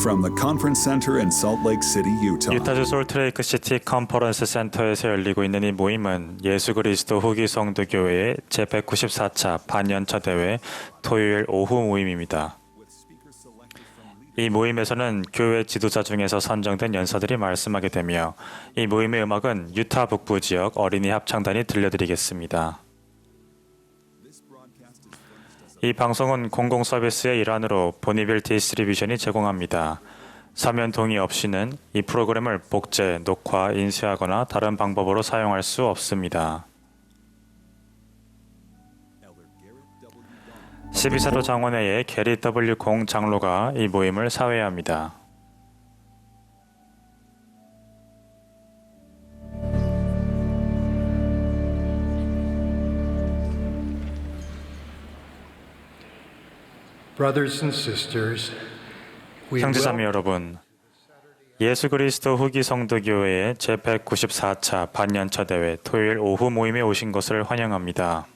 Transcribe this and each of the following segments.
From the Conference Center in Salt Lake City, Utah. 유타주 솔트레이크 시티 컨퍼런스 센터에서 열리고 있는 이 모임은 예수 그리스도 후기 성도교회의 제194차 반연차 대회 토요일 오후 모임입니다. 이 모임에서는 교회 지도자 중에서 선정된 연사들이 말씀하게 되며 이 모임의 음악은 유타 북부 지역 어린이 합창단이 들려드리겠습니다. 이 방송은 공공 서비스의 일환으로 보니빌 디스트리뷰션이 제공합니다. 서면 동의 없이는 이 프로그램을 복제, 녹화, 인쇄하거나 다른 방법으로 사용할 수 없습니다. 12사도 장원회의 게리 W. 공 장로가 이 모임을 사회합니다. Brothers and sisters, 형제자매 여러분, 예수 그리스도 후기 성도교회의 제194차 반연차 대회 토요일 오후 모임에 오신 것을 환영합니다.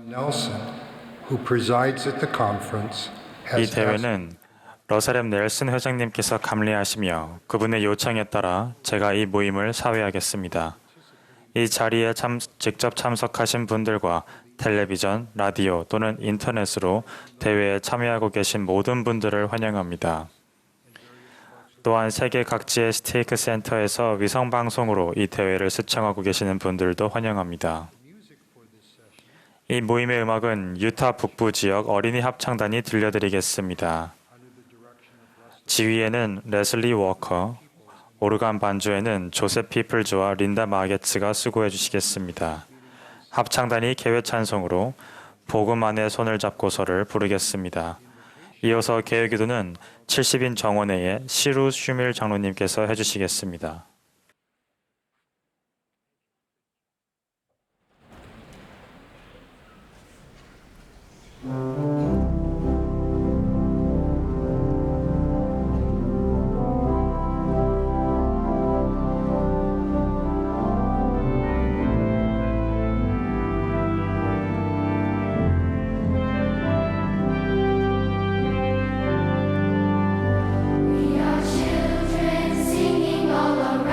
Nelson, who presides at the conference, 이 has asked 대회는 러셀 넬슨 회장님께서 감리하시며 그분의 요청에 따라 제가 이 모임을 사회하겠습니다. 이 자리에 직접 참석하신 분들과 텔레비전, 라디오 또는 인터넷으로 대회에 참여하고 계신 모든 분들을 환영합니다. 또한 세계 각지의 스테이크 센터에서 위성방송으로 이 대회를 시청하고 계시는 분들도 환영합니다. 이 모임의 음악은 유타 북부 지역 어린이 합창단이 들려드리겠습니다. 지휘에는 레슬리 워커, 오르간 반주에는 조셉 피플즈와 린다 마게츠가 수고해 주시겠습니다. 합창단이 개회 찬송으로 복음 안에 손을 잡고서를 부르겠습니다. 이어서 개회기도는 70인 정원회의 시루 슈밀 장로님께서 해주시겠습니다. We are children singing all around.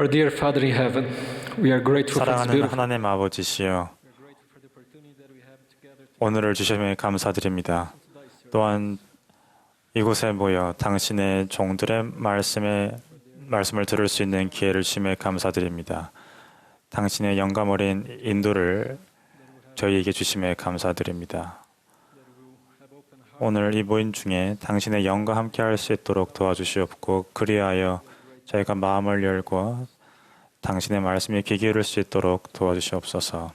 Our dear Father in heaven, we are grateful for this 사랑하는 beautiful 하나님 아버지시여, 오늘을 주심에 감사드립니다. 또한 이곳에 모여 당신의 종들의 말씀을 들을 수 있는 기회를 주심에 감사드립니다. 당신의 영감 어린 인도를 저희에게 주심에 감사드립니다. 오늘 이 모임 중에 당신의 영과 함께 할 수 있도록 도와주시옵고, 그리하여 저희가 마음을 열고 당신의 말씀에 귀 기울일 수 있도록 도와주시옵소서.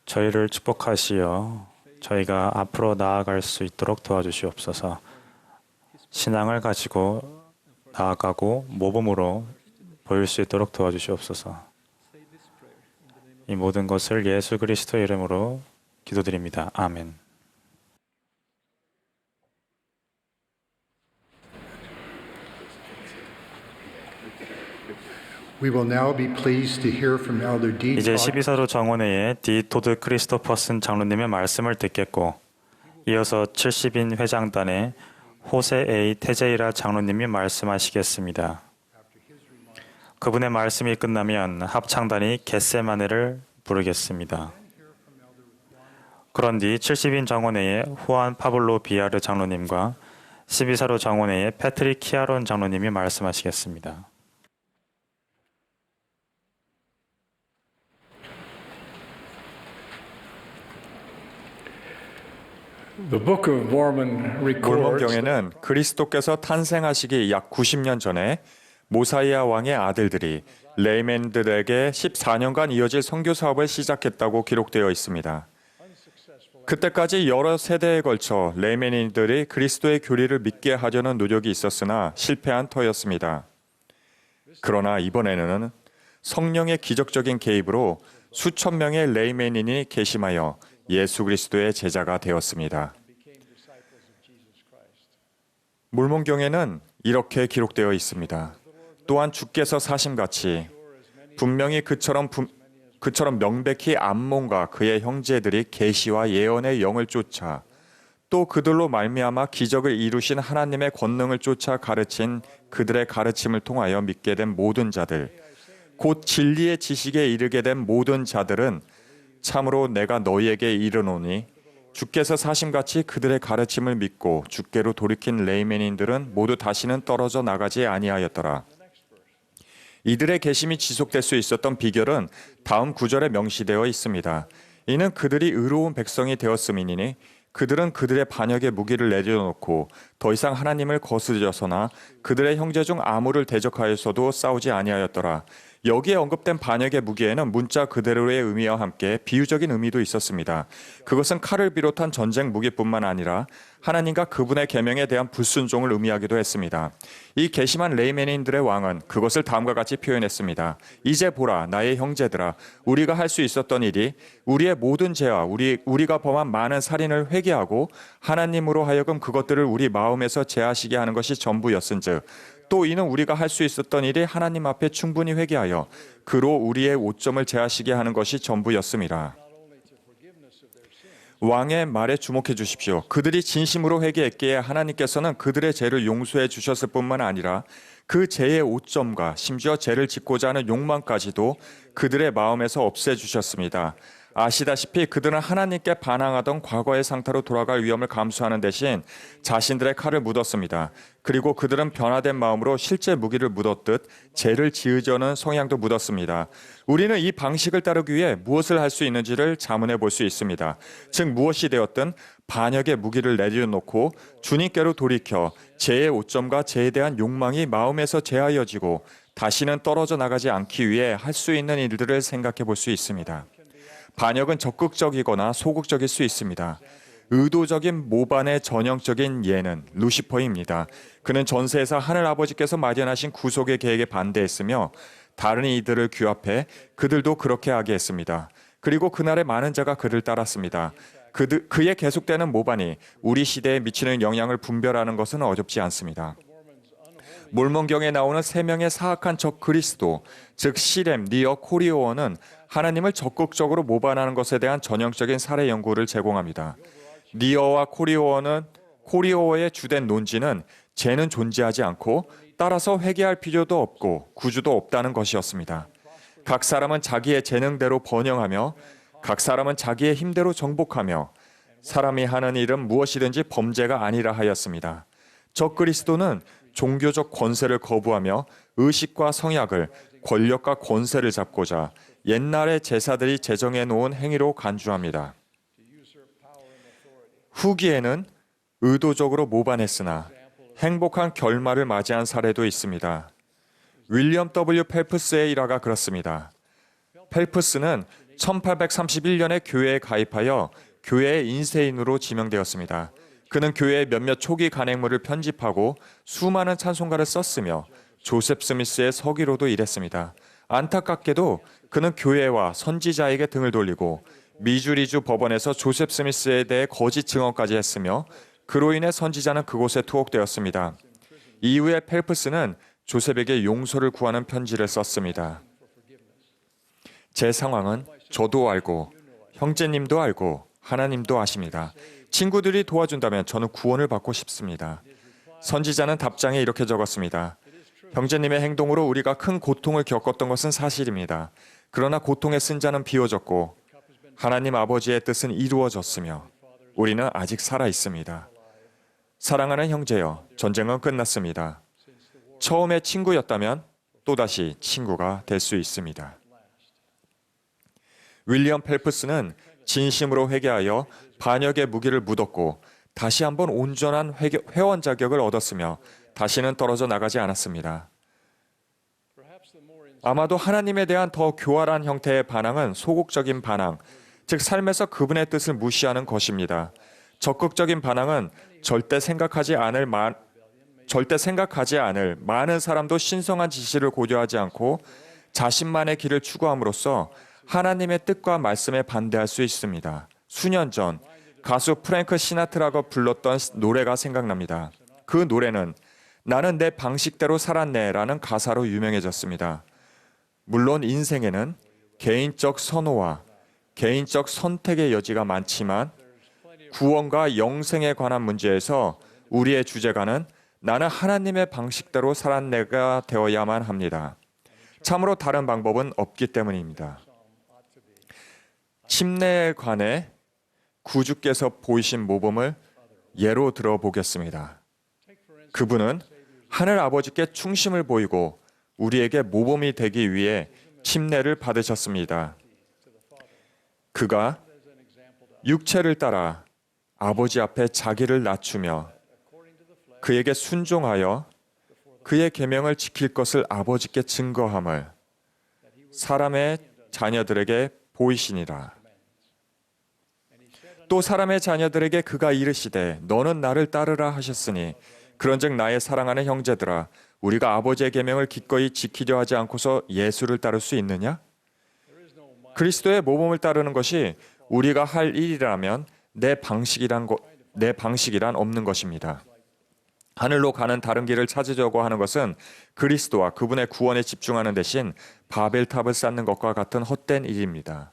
저희를 축복하시어 저희가 앞으로 나아갈 수 있도록 도와주시옵소서. 신앙을 가지고 나아가고 모범으로 보일 수 있도록 도와주시옵소서. 이 모든 것을 예수 그리스도의 이름으로 기도드립니다. 아멘. We will now be pleased to hear from Elder D. 이제 12사도 정원회의 디 토드 크리스토퍼슨 장로님의 말씀을 듣겠고, 이어서 70인 회장단의 호세 A. 테제이라 장로님이 말씀하시겠습니다. 그분의 말씀이 끝나면 합창단이 겟세마네를 부르겠습니다. 그런 뒤 70인 정원회의 후안 파블로 비아르 장로님과 12사도 정원회의 패트릭 키아론 장로님이 말씀하시겠습니다. The Book of Mormon records 몰몬경에는 그리스도께서 탄생하시기 약 90년 전에 모사이아 왕의 아들들이 레이맨들에게 14년간 이어질 선교 사업을 시작했다고 기록되어 있습니다. 그때까지 여러 세대에 걸쳐 레이맨인들이 그리스도의 교리를 믿게 하려는 노력이 있었으나 실패한 터였습니다. 그러나 이번에는 성령의 기적적인 개입으로 수천 명의 레이맨인이 개심하여 예수 그리스도의 제자가 되었습니다. 몰몬경에는 이렇게 기록되어 있습니다. 또한 주께서 사심같이 분명히 그처럼 명백히 암몬과 그의 형제들이 계시와 예언의 영을 쫓아 또 그들로 말미암아 기적을 이루신 하나님의 권능을 쫓아 가르친 그들의 가르침을 통하여 믿게 된 모든 자들, 곧 진리의 지식에 이르게 된 모든 자들은 참으로 내가 너희에게 이르노니 주께서 사심같이 그들의 가르침을 믿고 주께로 돌이킨 레이맨인들은 모두 다시는 떨어져 나가지 아니하였더라. 이들의 계심이 지속될 수 있었던 비결은 다음 구절에 명시되어 있습니다. 이는 그들이 의로운 백성이 되었음이니 그들은 그들의 반역의 무기를 내려놓고 더 이상 하나님을 거스려서나 그들의 형제 중 아무를 대적하여서도 싸우지 아니하였더라. 여기에 언급된 반역의 무기에는 문자 그대로의 의미와 함께 비유적인 의미도 있었습니다. 그것은 칼을 비롯한 전쟁 무기뿐만 아니라 하나님과 그분의 계명에 대한 불순종을 의미하기도 했습니다. 이 괘씸한 레이맨인들의 왕은 그것을 다음과 같이 표현했습니다. 이제 보라, 나의 형제들아, 우리가 할 수 있었던 일이 우리의 모든 죄와 우리가 범한 많은 살인을 회개하고 하나님으로 하여금 그것들을 우리 마음에서 제하시게 하는 것이 전부였은즉, 또 이는 우리가 할 수 있었던 일이 하나님 앞에 충분히 회개하여 그로 우리의 오점을 제하시게 하는 것이 전부였음이라. 왕의 말에 주목해 주십시오. 그들이 진심으로 회개했기에 하나님께서는 그들의 죄를 용서해 주셨을 뿐만 아니라 그 죄의 오점과 심지어 죄를 짓고자 하는 욕망까지도 그들의 마음에서 없애주셨습니다. 아시다시피 그들은 하나님께 반항하던 과거의 상태로 돌아갈 위험을 감수하는 대신 자신들의 칼을 묻었습니다. 그리고 그들은 변화된 마음으로 실제 무기를 묻었듯 죄를 지으려는 성향도 묻었습니다. 우리는 이 방식을 따르기 위해 무엇을 할 수 있는지를 자문해 볼 수 있습니다. 즉 무엇이 되었든 반역의 무기를 내려놓고 주님께로 돌이켜 죄의 오점과 죄에 대한 욕망이 마음에서 제하여지고 다시는 떨어져 나가지 않기 위해 할 수 있는 일들을 생각해 볼 수 있습니다. 반역은 적극적이거나 소극적일 수 있습니다. 의도적인 모반의 전형적인 예는 루시퍼입니다. 그는 전세에서 하늘 아버지께서 마련하신 구속의 계획에 반대했으며 다른 이들을 규합해 그들도 그렇게 하게 했습니다. 그리고 그날에 많은 자가 그를 따랐습니다. 그의 계속되는 모반이 우리 시대에 미치는 영향을 분별하는 것은 어렵지 않습니다. 몰몬경에 나오는 세 명의 사악한 적 그리스도, 즉 시렘, 니어, 코리오어는 하나님을 적극적으로 모반하는 것에 대한 전형적인 사례 연구를 제공합니다. 니어와 코리오어의 주된 논지는 죄는 존재하지 않고 따라서 회개할 필요도 없고 구주도 없다는 것이었습니다. 각 사람은 자기의 재능대로 번영하며 각 사람은 자기의 힘대로 정복하며 사람이 하는 일은 무엇이든지 범죄가 아니라 하였습니다. 적그리스도는 종교적 권세를 거부하며 의식과 성약을 권력과 권세를 잡고자 옛날의 제사들이 제정해 놓은 행위로 간주합니다. 후기에는 의도적으로 모반했으나 행복한 결말을 맞이한 사례도 있습니다. 윌리엄 W. 펠프스의 일화가 그렇습니다. 펠프스는 1831년에 교회에 가입하여 교회의 인쇄인으로 지명되었습니다. 그는 교회의 몇몇 초기 간행물을 편집하고 수많은 찬송가를 썼으며 조셉 스미스의 서기로도 일했습니다. 안타깝게도 그는 교회와 선지자에게 등을 돌리고 미주리주 법원에서 조셉 스미스에 대해 거짓 증언까지 했으며 그로 인해 선지자는 그곳에 투옥되었습니다. 이후에 펠프스는 조셉에게 용서를 구하는 편지를 썼습니다. 제 상황은 저도 알고 형제님도 알고 하나님도 아십니다. 친구들이 도와준다면 저는 구원을 받고 싶습니다. 선지자는 답장에 이렇게 적었습니다. 형제님의 행동으로 우리가 큰 고통을 겪었던 것은 사실입니다. 그러나 고통의 쓴자는 비워졌고 하나님 아버지의 뜻은 이루어졌으며 우리는 아직 살아 있습니다. 사랑하는 형제여, 전쟁은 끝났습니다. 처음에 친구였다면 또다시 친구가 될 수 있습니다. 윌리엄 펠프스는 진심으로 회개하여 반역의 무기를 묻었고 다시 한번 온전한 회원 자격을 얻었으며 다시는 떨어져 나가지 않았습니다. 아마도 하나님에 대한 더 교활한 형태의 반항은 소극적인 반항, 즉 삶에서 그분의 뜻을 무시하는 것입니다. 적극적인 반항은 절대 생각하지 않을 많은 사람도 신성한 지시를 고려하지 않고 자신만의 길을 추구함으로써 하나님의 뜻과 말씀에 반대할 수 있습니다. 수년 전 가수 프랭크 시나트라가 불렀던 노래가 생각납니다. 그 노래는 나는 내 방식대로 살았네라는 가사로 유명해졌습니다. 물론 인생에는 개인적 선호와 개인적 선택의 여지가 많지만 구원과 영생에 관한 문제에서 우리의 주제가는 나는 하나님의 방식대로 살았네가 되어야만 합니다. 참으로 다른 방법은 없기 때문입니다. 침례에 관해 구주께서 보이신 모범을 예로 들어보겠습니다. 그분은 하늘 아버지께 충심을 보이고 우리에게 모범이 되기 위해 침례를 받으셨습니다. 그가 육체를 따라 아버지 앞에 자기를 낮추며 그에게 순종하여 그의 계명을 지킬 것을 아버지께 증거함을 사람의 자녀들에게 보이시니라. 또 사람의 자녀들에게 그가 이르시되 너는 나를 따르라 하셨으니 그런즉 나의 사랑하는 형제들아 우리가 아버지의 계명을 기꺼이 지키려 하지 않고서 예수를 따를 수 있느냐? 그리스도의 모범을 따르는 것이 우리가 할 일이라면 내 방식이란 없는 것입니다. 하늘로 가는 다른 길을 찾으려고 하는 것은 그리스도와 그분의 구원에 집중하는 대신 바벨탑을 쌓는 것과 같은 헛된 일입니다.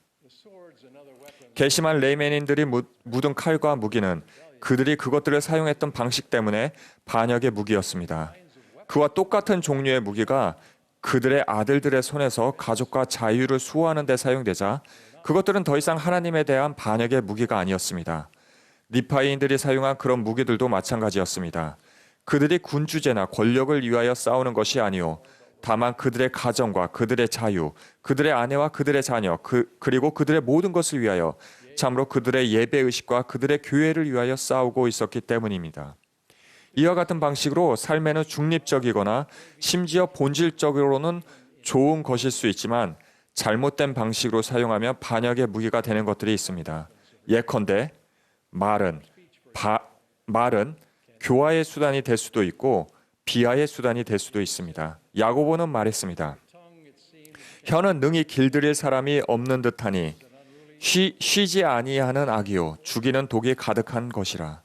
괘씸한 레이맨인들이 묻은 칼과 무기는 그들이 그것들을 사용했던 방식 때문에 반역의 무기였습니다. 그와 똑같은 종류의 무기가 그들의 아들들의 손에서 가족과 자유를 수호하는 데 사용되자 그것들은 더 이상 하나님에 대한 반역의 무기가 아니었습니다. 리파이인들이 사용한 그런 무기들도 마찬가지였습니다. 그들이 군주제나 권력을 위하여 싸우는 것이 아니오 다만 그들의 가정과 그들의 자유, 그들의 아내와 그들의 자녀, 그리고 그들의 모든 것을 위하여 참으로 그들의 예배의식과 그들의 교회를 위하여 싸우고 있었기 때문입니다. 이와 같은 방식으로 삶에는 중립적이거나 심지어 본질적으로는 좋은 것일 수 있지만 잘못된 방식으로 사용하면 반역의 무기가 되는 것들이 있습니다. 예컨대 말은 교화의 수단이 될 수도 있고 비하의 수단이 될 수도 있습니다. 야고보는 말했습니다. 혀는 능히 길들일 사람이 없는 듯하니 쉬지 아니하는 악이요 죽이는 독이 가득한 것이라.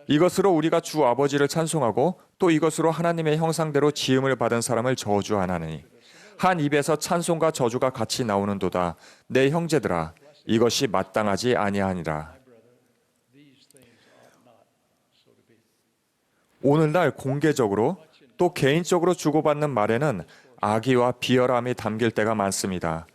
이것으로 우리가 주 아버지를 찬송하고 또 이것으로 하나님의 형상대로 지음을 받은 사람을 저주하나니 한 입에서 찬송과 저주가 같이 나오는도다. 내 형제들아 이것이 마땅하지 아니하니라. 오늘날 공개적으로 또 개인적으로 주고받는 말에는 악의와 비열함이 담길 때가 많습니다.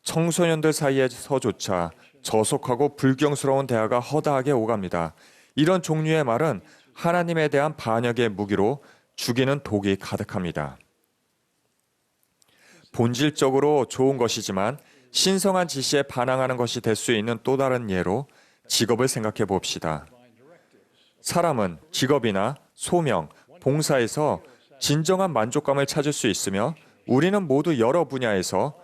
청소년들 사이에서조차 저속하고 불경스러운 대화가 허다하게 오갑니다. 이런 종류의 말은 하나님에 대한 반역의 무기로 죽이는 독이 가득합니다. 본질적으로 좋은 것이지만 신성한 지시에 반항하는 것이 될 수 있는 또 다른 예로 직업을 생각해 봅시다. 사람은 직업이나 소명, 봉사에서 진정한 만족감을 찾을 수 있으며 우리는 모두 여러 분야에서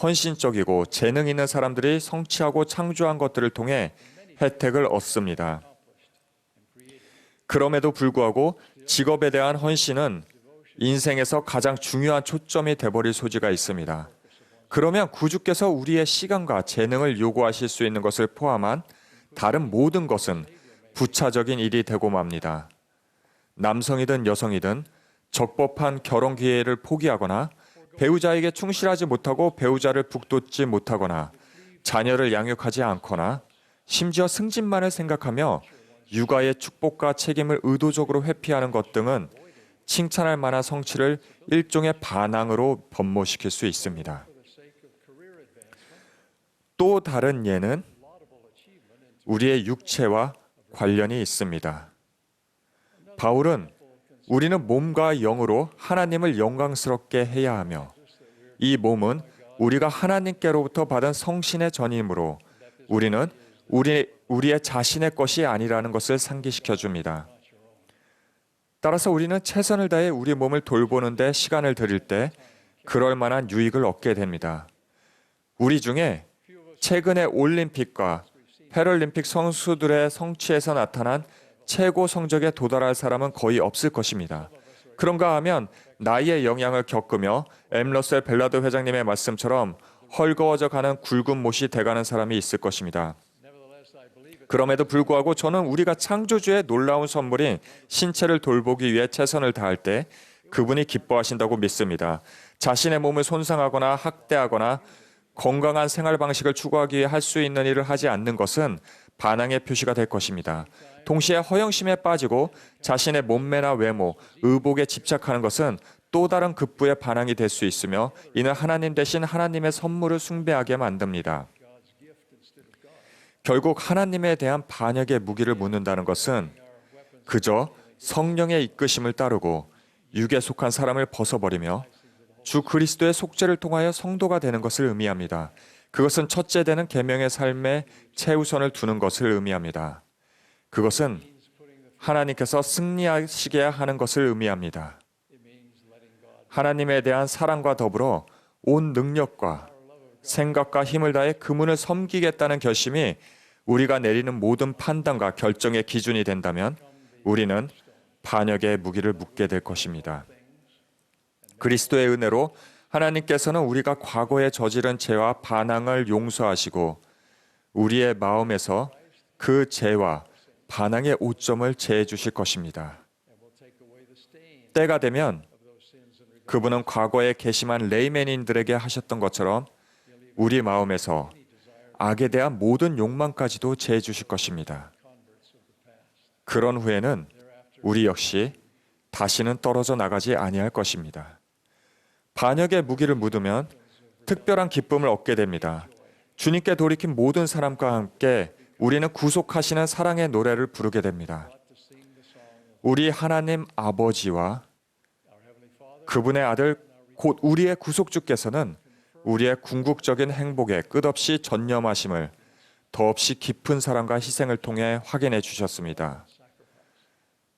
헌신적이고 재능 있는 사람들이 성취하고 창조한 것들을 통해 혜택을 얻습니다. 그럼에도 불구하고 직업에 대한 헌신은 인생에서 가장 중요한 초점이 돼버릴 소지가 있습니다. 그러면 구주께서 우리의 시간과 재능을 요구하실 수 있는 것을 포함한 다른 모든 것은 부차적인 일이 되고 맙니다. 남성이든 여성이든 적법한 결혼 기회를 포기하거나 배우자에게 충실하지 못하고 배우자를 북돋지 못하거나 자녀를 양육하지 않거나 심지어 승진만을 생각하며 육아의 축복과 책임을 의도적으로 회피하는 것 등은 칭찬할 만한 성취를 일종의 반항으로 변모시킬 수 있습니다. 또 다른 예는 우리의 육체와 관련이 있습니다. 바울은 우리는 몸과 영으로 하나님을 영광스럽게 해야 하며 이 몸은 우리가 하나님께로부터 받은 성신의 전이므로 우리는 우리의 자신의 것이 아니라는 것을 상기시켜 줍니다. 따라서 우리는 최선을 다해 우리 몸을 돌보는 데 시간을 들일 때 그럴 만한 유익을 얻게 됩니다. 우리 중에 최근의 올림픽과 패럴림픽 선수들의 성취에서 나타난 최고 성적에 도달할 사람은 거의 없을 것입니다. 그런가 하면 나이의 영향을 겪으며 러셀 벨라드 회장님의 말씀처럼 헐거워져 가는 굵은 못이 돼가는 사람이 있을 것입니다. 그럼에도 불구하고 저는 우리가 창조주의 놀라운 선물인 신체를 돌보기 위해 최선을 다할 때 그분이 기뻐하신다고 믿습니다. 자신의 몸을 손상하거나 학대하거나 건강한 생활 방식을 추구하기 위해 할 수 있는 일을 하지 않는 것은 반항의 표시가 될 것입니다. 동시에 허영심에 빠지고 자신의 몸매나 외모, 의복에 집착하는 것은 또 다른 급부의 반항이 될 수 있으며 이는 하나님 대신 하나님의 선물을 숭배하게 만듭니다. 결국 하나님에 대한 반역의 무기를 묻는다는 것은 그저 성령의 이끄심을 따르고 육에 속한 사람을 벗어버리며 주 그리스도의 속죄를 통하여 성도가 되는 것을 의미합니다. 그것은 첫째 되는 계명의 삶에 최우선을 두는 것을 의미합니다. 그것은 하나님께서 승리하시게 하는 것을 의미합니다. 하나님에 대한 사랑과 더불어 온 능력과 생각과 힘을 다해 그분을 섬기겠다는 결심이 우리가 내리는 모든 판단과 결정의 기준이 된다면 우리는 반역의 무기를 묻게 될 것입니다. 그리스도의 은혜로 하나님께서는 우리가 과거에 저지른 죄와 반항을 용서하시고 우리의 마음에서 그 죄와 반항의 오점을 제해 주실 것입니다. 때가 되면 그분은 과거에 괘씸한 레이맨인들에게 하셨던 것처럼 우리 마음에서 악에 대한 모든 욕망까지도 제해 주실 것입니다. 그런 후에는 우리 역시 다시는 떨어져 나가지 아니할 것입니다. 반역의 무기를 묻으면 특별한 기쁨을 얻게 됩니다. 주님께 돌이킨 모든 사람과 함께 우리는 구속하시는 사랑의 노래를 부르게 됩니다. 우리 하나님 아버지와 그분의 아들 곧 우리의 구속주께서는 우리의 궁극적인 행복에 끝없이 전념하심을 더없이 깊은 사랑과 희생을 통해 확인해 주셨습니다.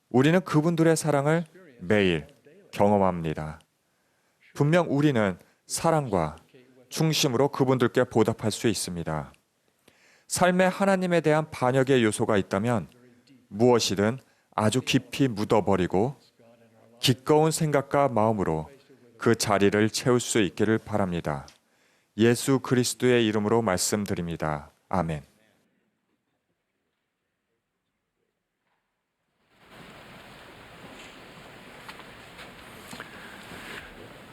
우리는 그분들의 사랑을 매일 경험합니다. 분명 우리는 사랑과 충심으로 그분들께 보답할 수 있습니다. 삶에 하나님에 대한 반역의 요소가 있다면 무엇이든 아주 깊이 묻어버리고 기꺼운 생각과 마음으로 그 자리를 채울 수 있기를 바랍니다. 예수 그리스도의 이름으로 말씀드립니다. 아멘.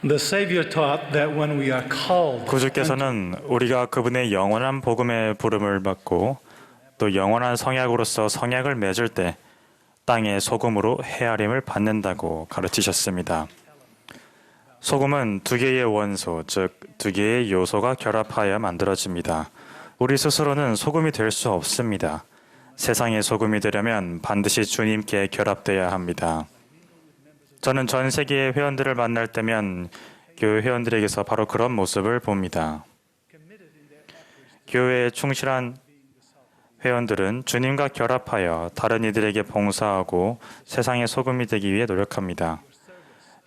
The Savior taught that when we are called 구주께서는 우리가 그분의 영원한 복음의 부름을 받고 또 영원한 성약으로서 성약을 맺을 때 땅의 소금으로 헤아림을 받는다고 가르치셨습니다. 소금은 두 개의 원소, 즉 두 개의 요소가 결합하여 만들어집니다. 우리 스스로는 소금이 될 수 없습니다. 세상의 소금이 되려면 반드시 주님께 결합되어야 합니다. 저는 전 세계의 회원들을 만날 때면 교회 회원들에게서 바로 그런 모습을 봅니다. 교회에 충실한 회원들은 주님과 결합하여 다른 이들에게 봉사하고 세상의 소금이 되기 위해 노력합니다.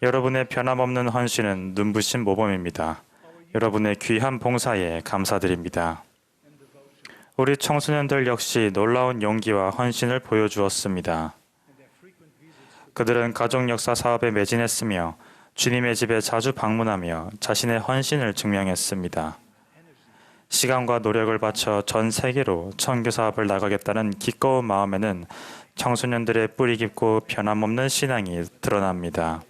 여러분의 변함없는 헌신은 눈부신 모범입니다. 여러분의 귀한 봉사에 감사드립니다. 우리 청소년들 역시 놀라운 용기와 헌신을 보여주었습니다. 그들은 가족 역사 사업에 매진했으며 주님의 집에 자주 방문하며 자신의 헌신을 증명했습니다. 시간과 노력을 바쳐 전 세계로 선교 사업을 나가겠다는 기꺼운 마음에는 청소년들의 뿌리 깊고 변함없는 신앙이 드러납니다.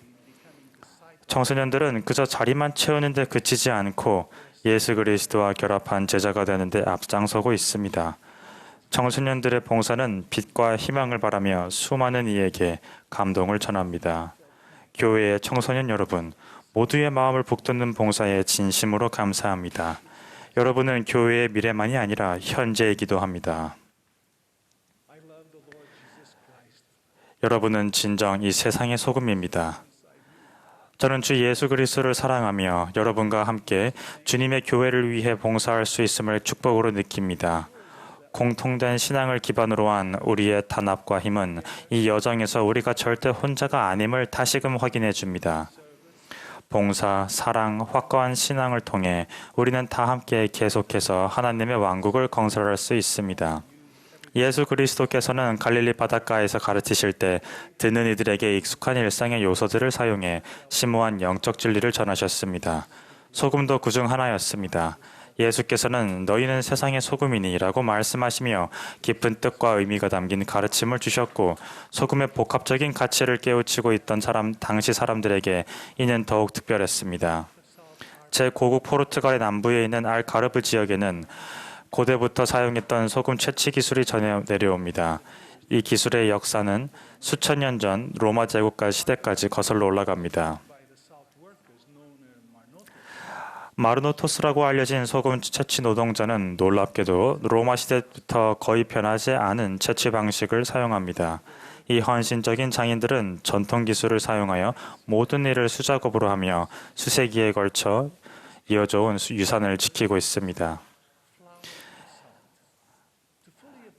청소년들은 그저 자리만 채우는 데 그치지 않고 예수 그리스도와 결합한 제자가 되는 데 앞장서고 있습니다. 청소년들의 봉사는 빛과 희망을 바라며 수많은 이에게 감동을 전합니다. 교회의 청소년 여러분, 모두의 마음을 북돋는 봉사에 진심으로 감사합니다. 여러분은 교회의 미래만이 아니라 현재이기도 합니다. 여러분은 진정 이 세상의 소금입니다. 저는 주 예수 그리스도를 사랑하며 여러분과 함께 주님의 교회를 위해 봉사할 수 있음을 축복으로 느낍니다. 공통된 신앙을 기반으로 한 우리의 단합과 힘은 이 여정에서 우리가 절대 혼자가 아님을 다시금 확인해 줍니다. 봉사, 사랑, 확고한 신앙을 통해 우리는 다 함께 계속해서 하나님의 왕국을 건설할 수 있습니다. 예수 그리스도께서는 갈릴리 바닷가에서 가르치실 때 듣는 이들에게 익숙한 일상의 요소들을 사용해 심오한 영적 진리를 전하셨습니다. 소금도 그중 하나였습니다. 예수께서는 너희는 세상의 소금이니 라고 말씀하시며 깊은 뜻과 의미가 담긴 가르침을 주셨고 소금의 복합적인 가치를 깨우치고 있던 당시 사람들에게 이는 더욱 특별했습니다. 제고국 포르투갈의 남부에 있는 알가르브 지역에는 고대부터 사용했던 소금 채취 기술이 전해 내려옵니다. 이 기술의 역사는 수천 년 전 로마 제국과 시대까지 거슬러 올라갑니다. 마르노토스라고 알려진 소금 채취 노동자는 놀랍게도 로마 시대부터 거의 변하지 않은 채취 방식을 사용합니다. 이 헌신적인 장인들은 전통 기술을 사용하여 모든 일을 수작업으로 하며 수세기에 걸쳐 이어져 온 유산을 지키고 있습니다.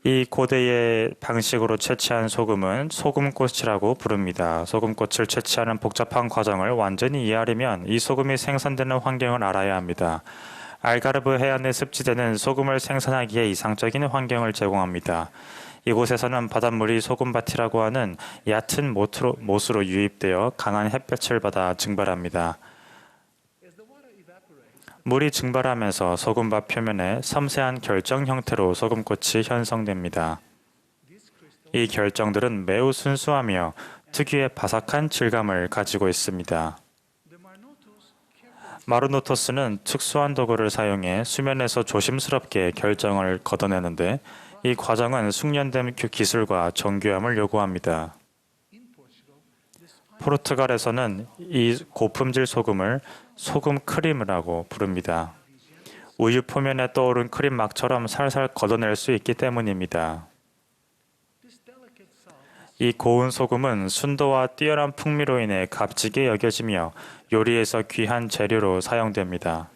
이 고대의 방식으로 채취한 소금은 소금꽃이라고 부릅니다. 소금꽃을 채취하는 복잡한 과정을 완전히 이해하려면 이 소금이 생산되는 환경을 알아야 합니다. 알가르브 해안에 습지대는 소금을 생산하기에 이상적인 환경을 제공합니다. 이곳에서는 바닷물이 소금밭이라고 하는 얕은 못으로 유입되어 강한 햇볕을 받아 증발합니다. 물이 증발하면서 소금밭 표면에 섬세한 결정 형태로 소금꽃이 형성됩니다. 이 결정들은 매우 순수하며 특유의 바삭한 질감을 가지고 있습니다. 마르노토스는 특수한 도구를 사용해 수면에서 조심스럽게 결정을 걷어내는데 이 과정은 숙련된 기술과 정교함을 요구합니다. 포르투갈에서는 이 고품질 소금을 소금 크림이라고 부릅니다. 우유 표면에 떠오른 크림 막처럼 살살 걷어낼 수 있기 때문입니다. 이 고운 소금은 순도와 뛰어난 풍미로 인해 값지게 여겨지며 요리에서 귀한 재료로 사용됩니다.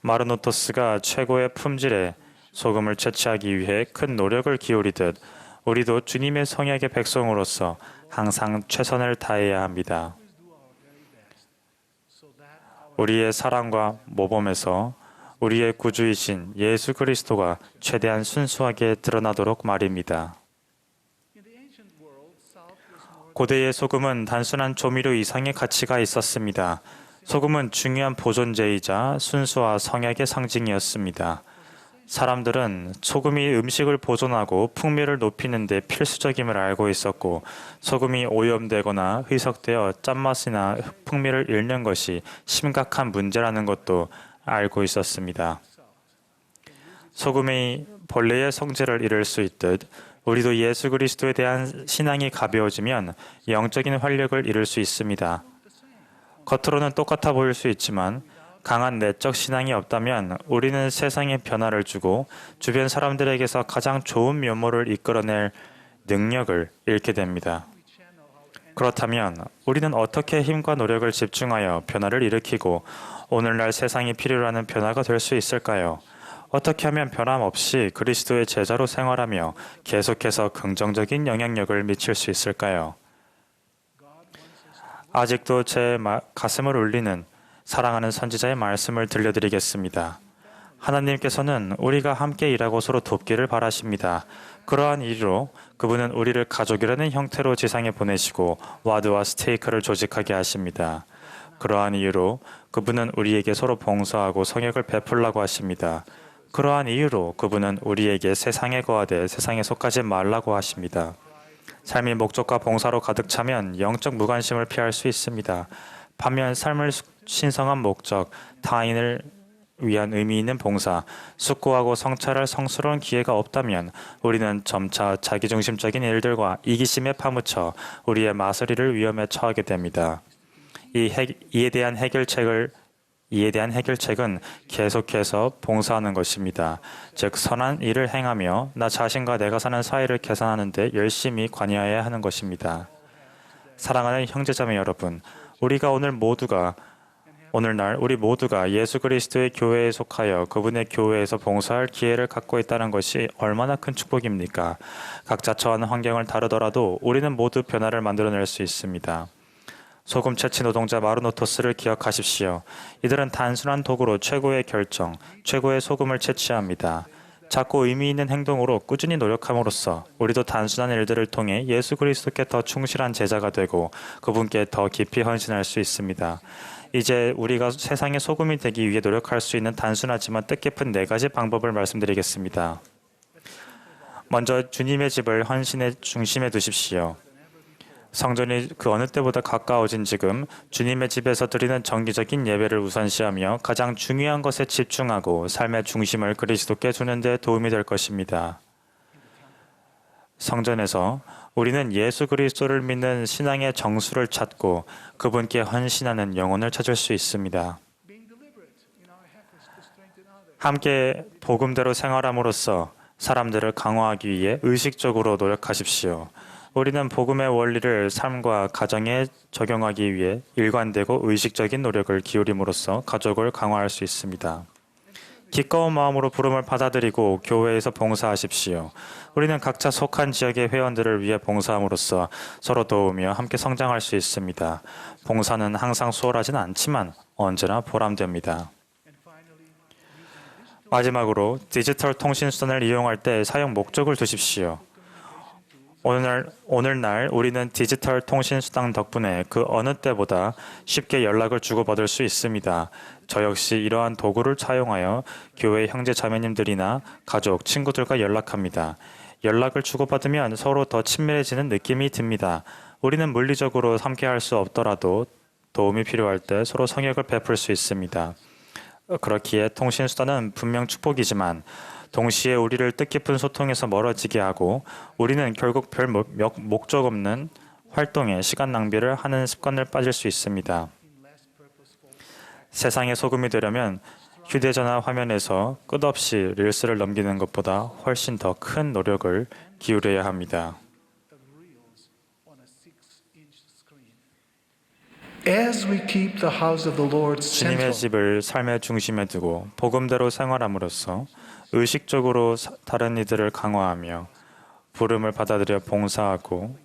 마르노토스가 최고의 품질의 소금을 채취하기 위해 큰 노력을 기울이듯 우리도 주님의 성약의 백성으로서 항상 최선을 다해야 합니다. 우리의 사랑과 모범에서 우리의 구주이신 예수 그리스도가 최대한 순수하게 드러나도록 말입니다. 고대의 소금은 단순한 조미료 이상의 가치가 있었습니다. 소금은 중요한 보존제이자 순수와 성약의 상징이었습니다. 사람들은 소금이 음식을 보존하고 풍미를 높이는 데 필수적임을 알고 있었고 소금이 오염되거나 희석되어 짠맛이나 풍미를 잃는 것이 심각한 문제라는 것도 알고 있었습니다. 소금이 본래의 성질을 잃을 수 있듯 우리도 예수 그리스도에 대한 신앙이 가벼워지면 영적인 활력을 잃을 수 있습니다. 겉으로는 똑같아 보일 수 있지만 강한 내적 신앙이 없다면 우리는 세상에 변화를 주고 주변 사람들에게서 가장 좋은 면모를 이끌어낼 능력을 잃게 됩니다. 그렇다면 우리는 어떻게 힘과 노력을 집중하여 변화를 일으키고 오늘날 세상이 필요로 하는 변화가 될 수 있을까요? 어떻게 하면 변함없이 그리스도의 제자로 생활하며 계속해서 긍정적인 영향력을 미칠 수 있을까요? 아직도 제 가슴을 울리는 사랑하는 선지자의 말씀을 들려드리겠습니다. 하나님께서는 우리가 함께 일하고 서로 돕기를 바라십니다. 그러한 이유로 그분은 우리를 가족이라는 형태로 지상에 보내시고 와드와 스테이크를 조직하게 하십니다. 그러한 이유로 그분은 우리에게 서로 봉사하고 성역을 베풀라고 하십니다. 그러한 이유로 그분은 우리에게 세상에 거하되 세상에 속하지 말라고 하십니다. 삶이 목적과 봉사로 가득 차면 영적 무관심을 피할 수 있습니다. 반면 삶을 신성한 목적, 타인을 위한 의미 있는 봉사, 숙고하고 성찰할 성스러운 기회가 없다면 우리는 점차 자기중심적인 일들과 이기심에 파묻혀 우리의 마서리를 위험에 처하게 됩니다. 이에 대한 해결책은 계속해서 봉사하는 것입니다. 즉 선한 일을 행하며 나 자신과 내가 사는 사이를 개선하는 데 열심히 관여해야 하는 것입니다. 사랑하는 형제자매 여러분, 오늘날 우리 모두가 예수 그리스도의 교회에 속하여 그분의 교회에서 봉사할 기회를 갖고 있다는 것이 얼마나 큰 축복입니까? 각자 처한 환경을 다르더라도 우리는 모두 변화를 만들어낼 수 있습니다. 소금 채취 노동자 마르노토스를 기억하십시오. 이들은 단순한 도구로 최고의 결정, 최고의 소금을 채취합니다. 작고 의미 있는 행동으로 꾸준히 노력함으로써 우리도 단순한 일들을 통해 예수 그리스도께 더 충실한 제자가 되고 그분께 더 깊이 헌신할 수 있습니다. 이제 우리가 세상의 소금이 되기 위해 노력할 수 있는 단순하지만 뜻깊은 4가지 방법을 말씀드리겠습니다. 먼저 주님의 집을 헌신의 중심에 두십시오. 성전이 그 어느 때보다 가까워진 지금 주님의 집에서 드리는 정기적인 예배를 우선시하며 가장 중요한 것에 집중하고 삶의 중심을 그리스도께 두는 데 도움이 될 것입니다. 성전에서 우리는 예수 그리스도를 믿는 신앙의 정수를 찾고 그분께 헌신하는 영혼을 찾을 수 있습니다. 함께 복음대로 생활함으로써 사람들을 강화하기 위해 의식적으로 노력하십시오. 우리는 복음의 원리를 삶과 가정에 적용하기 위해 일관되고 의식적인 노력을 기울임으로써 가족을 강화할 수 있습니다. 기꺼운 마음으로 부름을 받아들이고 교회에서 봉사하십시오. 우리는 각자 속한 지역의 회원들을 위해 봉사함으로써 서로 도우며 함께 성장할 수 있습니다. 봉사는 항상 수월하지는 않지만 언제나 보람됩니다. 마지막으로 디지털 통신 수단을 이용할 때 사용 목적을 두십시오. 오늘날 우리는 디지털 통신 수단 덕분에 그 어느 때보다 쉽게 연락을 주고받을 수 있습니다. 저 역시 이러한 도구를 사용하여 교회 형제 자매님들이나 가족, 친구들과 연락합니다. 연락을 주고받으면 서로 더 친밀해지는 느낌이 듭니다. 우리는 물리적으로 함께할 수 없더라도 도움이 필요할 때 서로 성역을 베풀 수 있습니다. 그렇기에 통신 수단은 분명 축복이지만 동시에 우리를 뜻깊은 소통에서 멀어지게 하고 우리는 결국 별 목적 없는 활동에 시간 낭비를 하는 습관을 빠질 수 있습니다. 세상의 소금이 되려면 휴대전화 화면에서 끝없이 릴스를 넘기는 것보다 훨씬 더 큰 노력을 기울여야 합니다. As we keep the house of the Lord 주님의 central, 집을 삶의 중심에 두고 복음대로 생활함으로써 의식적으로 다른 이들을 강화하며 부름을 받아들여 봉사하고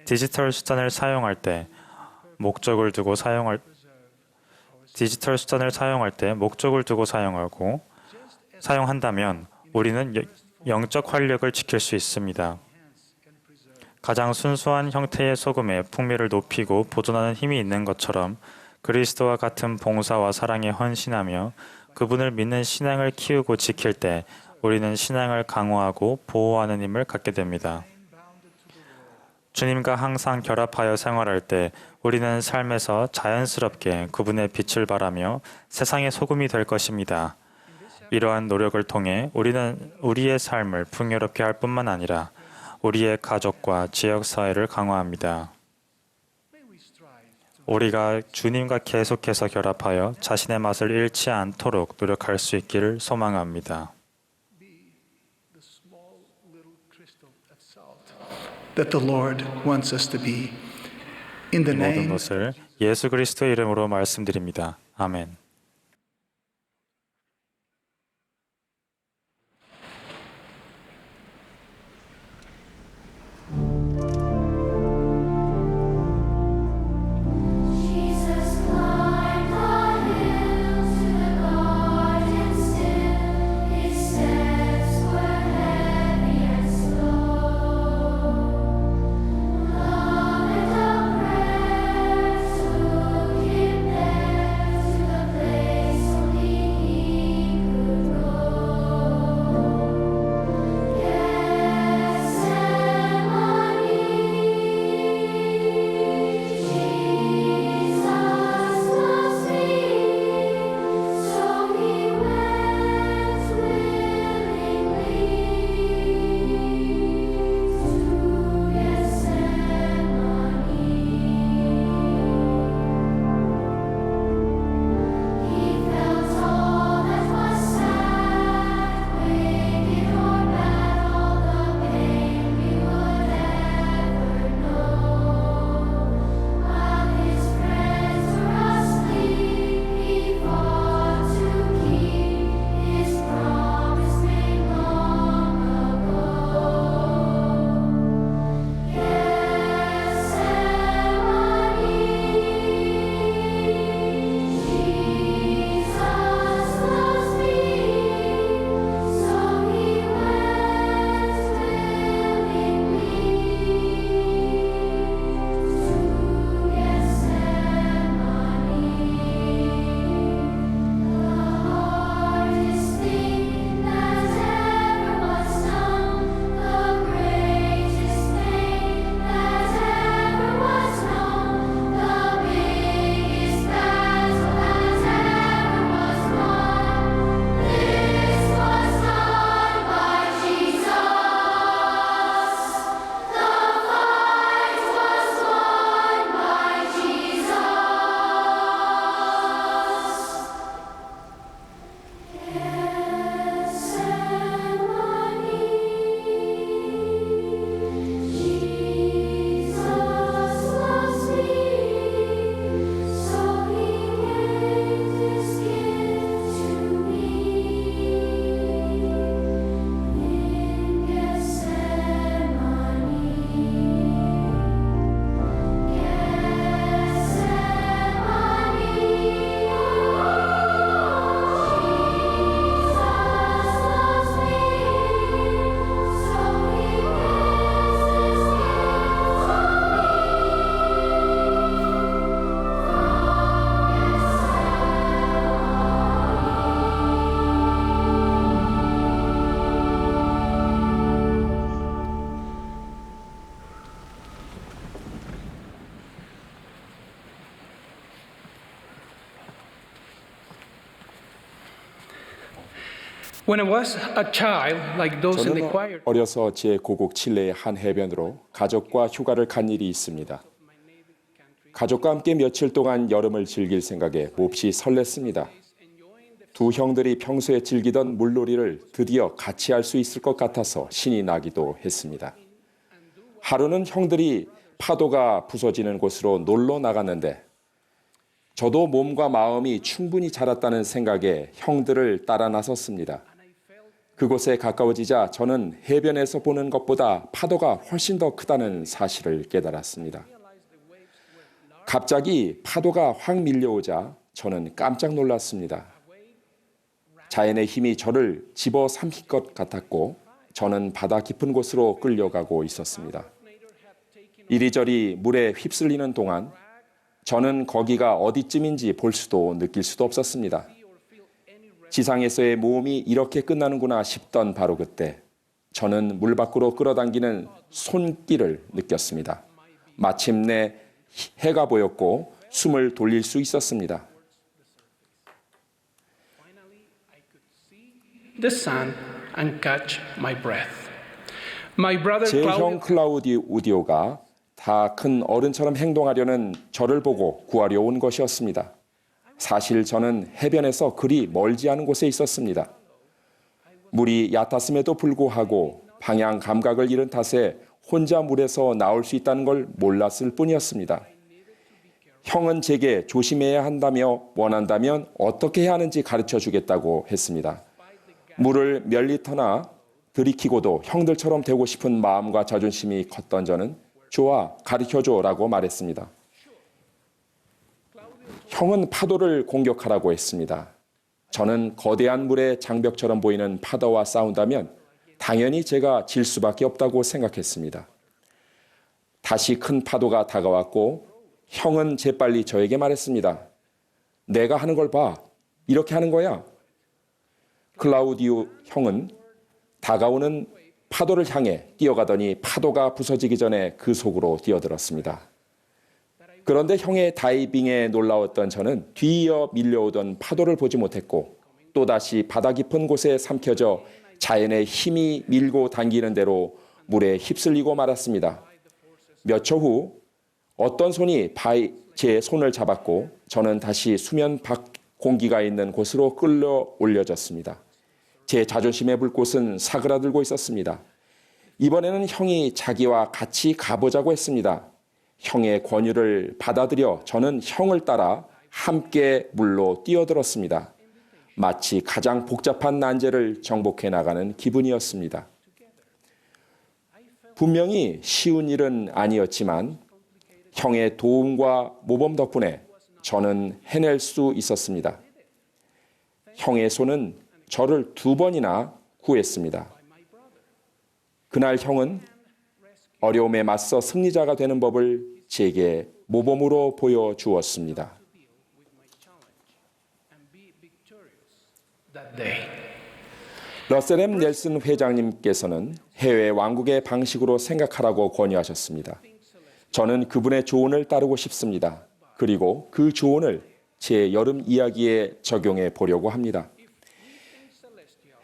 디지털 수단을 사용할 때 목적을 두고 사용한다면 우리는 영적 활력을 지킬 수 있습니다. 가장 순수한 형태의 소금에 풍미를 높이고 보존하는 힘이 있는 것처럼 그리스도와 같은 봉사와 사랑에 헌신하며 그분을 믿는 신앙을 키우고 지킬 때 우리는 신앙을 강화하고 보호하는 힘을 갖게 됩니다. 주님과 항상 결합하여 생활할 때 우리는 삶에서 자연스럽게 그분의 빛을 발하며 세상의 소금이 될 것입니다. 이러한 노력을 통해 우리는 우리의 삶을 풍요롭게 할 뿐만 아니라 우리의 가족과 지역 사회를 강화합니다. 우리가 주님과 계속해서 결합하여 자신의 맛을 잃지 않도록 노력할 수 있기를 소망합니다. That the Lord wants us to be. In the 이 모든 name 것을 예수 그리스도의 이름으로 말씀드립니다. 아멘. Jesus climbed the hill to the garden still. His steps were heavy and slow. Love and a prayer took him there to the place only he could go. Jesus loves me, so he went willingly to Gethsemane. He felt all that was sad, wicked or bad, all the pain we would ever know. While his friends were asleep, he fought to keep his promise made long ago. Jesus loves me, so he went willingly to Gethsemane. The hardest thing that ever was done, the greatest pain that ever was known, the biggest battle that ever was won. This was done by Jesus. The fight was won by Jesus. Jesus loves me, so he gave this gift to me in When I was a child, like those in the 저는 choir, 어려서 제 고국 칠레의 한 해변으로 가족과 휴가를 간 일이 있습니다. 가족과 함께 며칠 동안 여름을 즐길 생각에 몹시 설렜습니다. 두 형들이 평소에 즐기던 물놀이를 드디어 같이 할 수 있을 것 같아서 신이 나기도 했습니다. 하루는 형들이 파도가 부서지는 곳으로 놀러 나갔는데 저도 몸과 마음이 충분히 자랐다는 생각에 형들을 따라 나섰습니다. 그곳에 가까워지자 저는 해변에서 보는 것보다 파도가 훨씬 더 크다는 사실을 깨달았습니다. 갑자기 파도가 확 밀려오자 저는 깜짝 놀랐습니다. 자연의 힘이 저를 집어삼킬 것 같았고 저는 바다 깊은 곳으로 끌려가고 있었습니다. 이리저리 물에 휩쓸리는 동안 저는 거기가 어디쯤인지 볼 수도 느낄 수도 없었습니다. 지상에서의 모험이 이렇게 끝나는구나 싶던 바로 그때 저는 물 밖으로 끌어당기는 손길을 느꼈습니다. 마침내 해가 보였고 숨을 돌릴 수 있었습니다. the sun and catch my breath. My brother 제 형 Claudio 클라우디오가 다 큰 어른처럼 행동하려는 저를 보고 구하려 온 것이었습니다. 사실 저는 해변에서 그리 멀지 않은 곳에 있었습니다. 물이 얕았음에도 불구하고 방향 감각을 잃은 탓에 혼자 물에서 나올 수 있다는 걸 몰랐을 뿐이었습니다. 형은 제게 조심해야 한다며 원한다면 어떻게 해야 하는지 가르쳐 주겠다고 했습니다. 물을 몇 리터나 들이키고도 형들처럼 되고 싶은 마음과 자존심이 컸던 저는 좋아, 가르쳐줘라고 말했습니다. 형은 파도를 공격하라고 했습니다. 저는 거대한 물의 장벽처럼 보이는 파도와 싸운다면 당연히 제가 질 수밖에 없다고 생각했습니다. 다시 큰 파도가 다가왔고 형은 재빨리 저에게 말했습니다. 내가 하는 걸 봐. 이렇게 하는 거야. 클라우디오 형은 다가오는 파도를 향해 뛰어가더니 파도가 부서지기 전에 그 속으로 뛰어들었습니다. 그런데 형의 다이빙에 놀라웠던 저는 뒤이어 밀려오던 파도를 보지 못했고 또다시 바다 깊은 곳에 삼켜져 자연의 힘이 밀고 당기는 대로 물에 휩쓸리고 말았습니다. 몇 초 후 어떤 손이 제 손을 잡았고 저는 다시 수면 밖 공기가 있는 곳으로 끌려 올려졌습니다. 제 자존심의 불꽃은 사그라들고 있었습니다. 이번에는 형이 자기와 같이 가보자고 했습니다. 형의 권유를 받아들여 저는 형을 따라 함께 물로 뛰어들었습니다. 마치 가장 복잡한 난제를 정복해 나가는 기분이었습니다. 분명히 쉬운 일은 아니었지만 형의 도움과 모범 덕분에 저는 해낼 수 있었습니다. 형의 손은 저를 2번이나 구했습니다. 그날 형은 어려움에 맞서 승리자가 되는 법을 제게 모범으로 보여주었습니다. 러셀 M. 넬슨 회장님께서는 해외 왕국의 방식으로 생각하라고 권유하셨습니다. 저는 그분의 조언을 따르고 싶습니다. 그리고 그 조언을 제 여름 이야기에 적용해 보려고 합니다.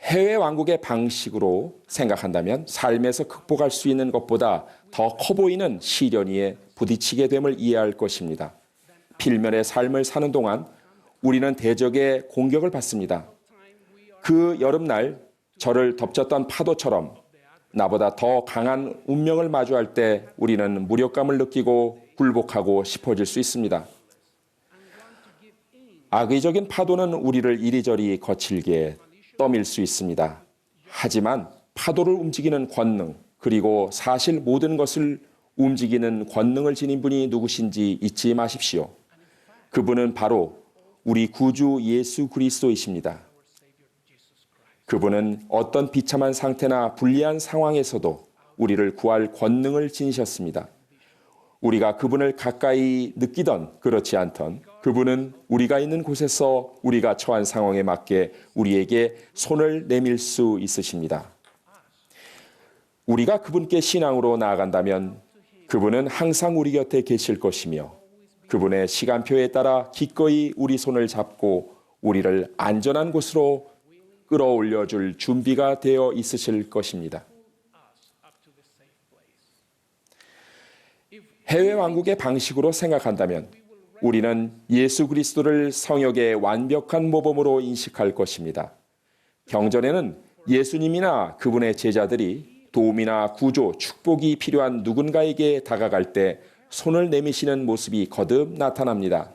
해외 왕국의 방식으로 생각한다면 삶에서 극복할 수 있는 것보다 더 커 보이는 시련 위에 부딪히게 됨을 이해할 것입니다. 필면의 삶을 사는 동안 우리는 대적의 공격을 받습니다. 그 여름날 저를 덮쳤던 파도처럼 나보다 더 강한 운명을 마주할 때 우리는 무력감을 느끼고 굴복하고 싶어질 수 있습니다. 악의적인 파도는 우리를 이리저리 거칠게 떠밀 수 있습니다. 하지만 파도를 움직이는 권능, 그리고 사실 모든 것을 움직이는 권능을 지닌 분이 누구신지 잊지 마십시오. 그분은 바로 우리 구주 예수 그리스도이십니다. 그분은 어떤 비참한 상태나 불리한 상황에서도 우리를 구할 권능을 지니셨습니다. 우리가 그분을 가까이 느끼던 그렇지 않던 그분은 우리가 있는 곳에서 우리가 처한 상황에 맞게 우리에게 손을 내밀 수 있으십니다. 우리가 그분께 신앙으로 나아간다면 그분은 항상 우리 곁에 계실 것이며 그분의 시간표에 따라 기꺼이 우리 손을 잡고 우리를 안전한 곳으로 끌어올려 줄 준비가 되어 있으실 것입니다. 해외 왕국의 방식으로 생각한다면 우리는 예수 그리스도를 성역의 완벽한 모범으로 인식할 것입니다. 경전에는 예수님이나 그분의 제자들이 도움이나 구조, 축복이 필요한 누군가에게 다가갈 때 손을 내미시는 모습이 거듭 나타납니다.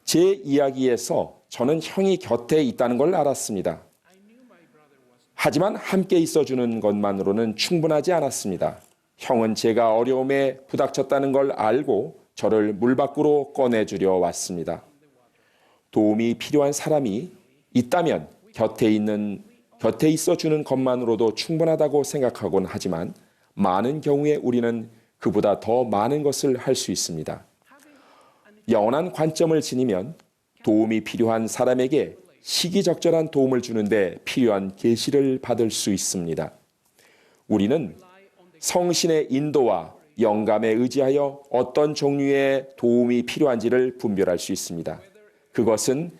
제 이야기에서 저는 형이 곁에 있다는 걸 알았습니다. 하지만 함께 있어주는 것만으로는 충분하지 않았습니다. 형은 제가 어려움에 부닥쳤다는 걸 알고 저를 물 밖으로 꺼내주려 왔습니다. 도움이 필요한 사람이 있다면 곁에 있어주는 것만으로도 충분하다고 생각하곤 하지만 많은 경우에 우리는 그보다 더 많은 것을 할 수 있습니다. 영원한 관점을 지니면 도움이 필요한 사람에게 시기적절한 도움을 주는데 필요한 계시를 받을 수 있습니다. 우리는 성신의 인도와 영감에 의지하여 어떤 종류의 도움이 필요한지를 분별할 수 있습니다. 그것은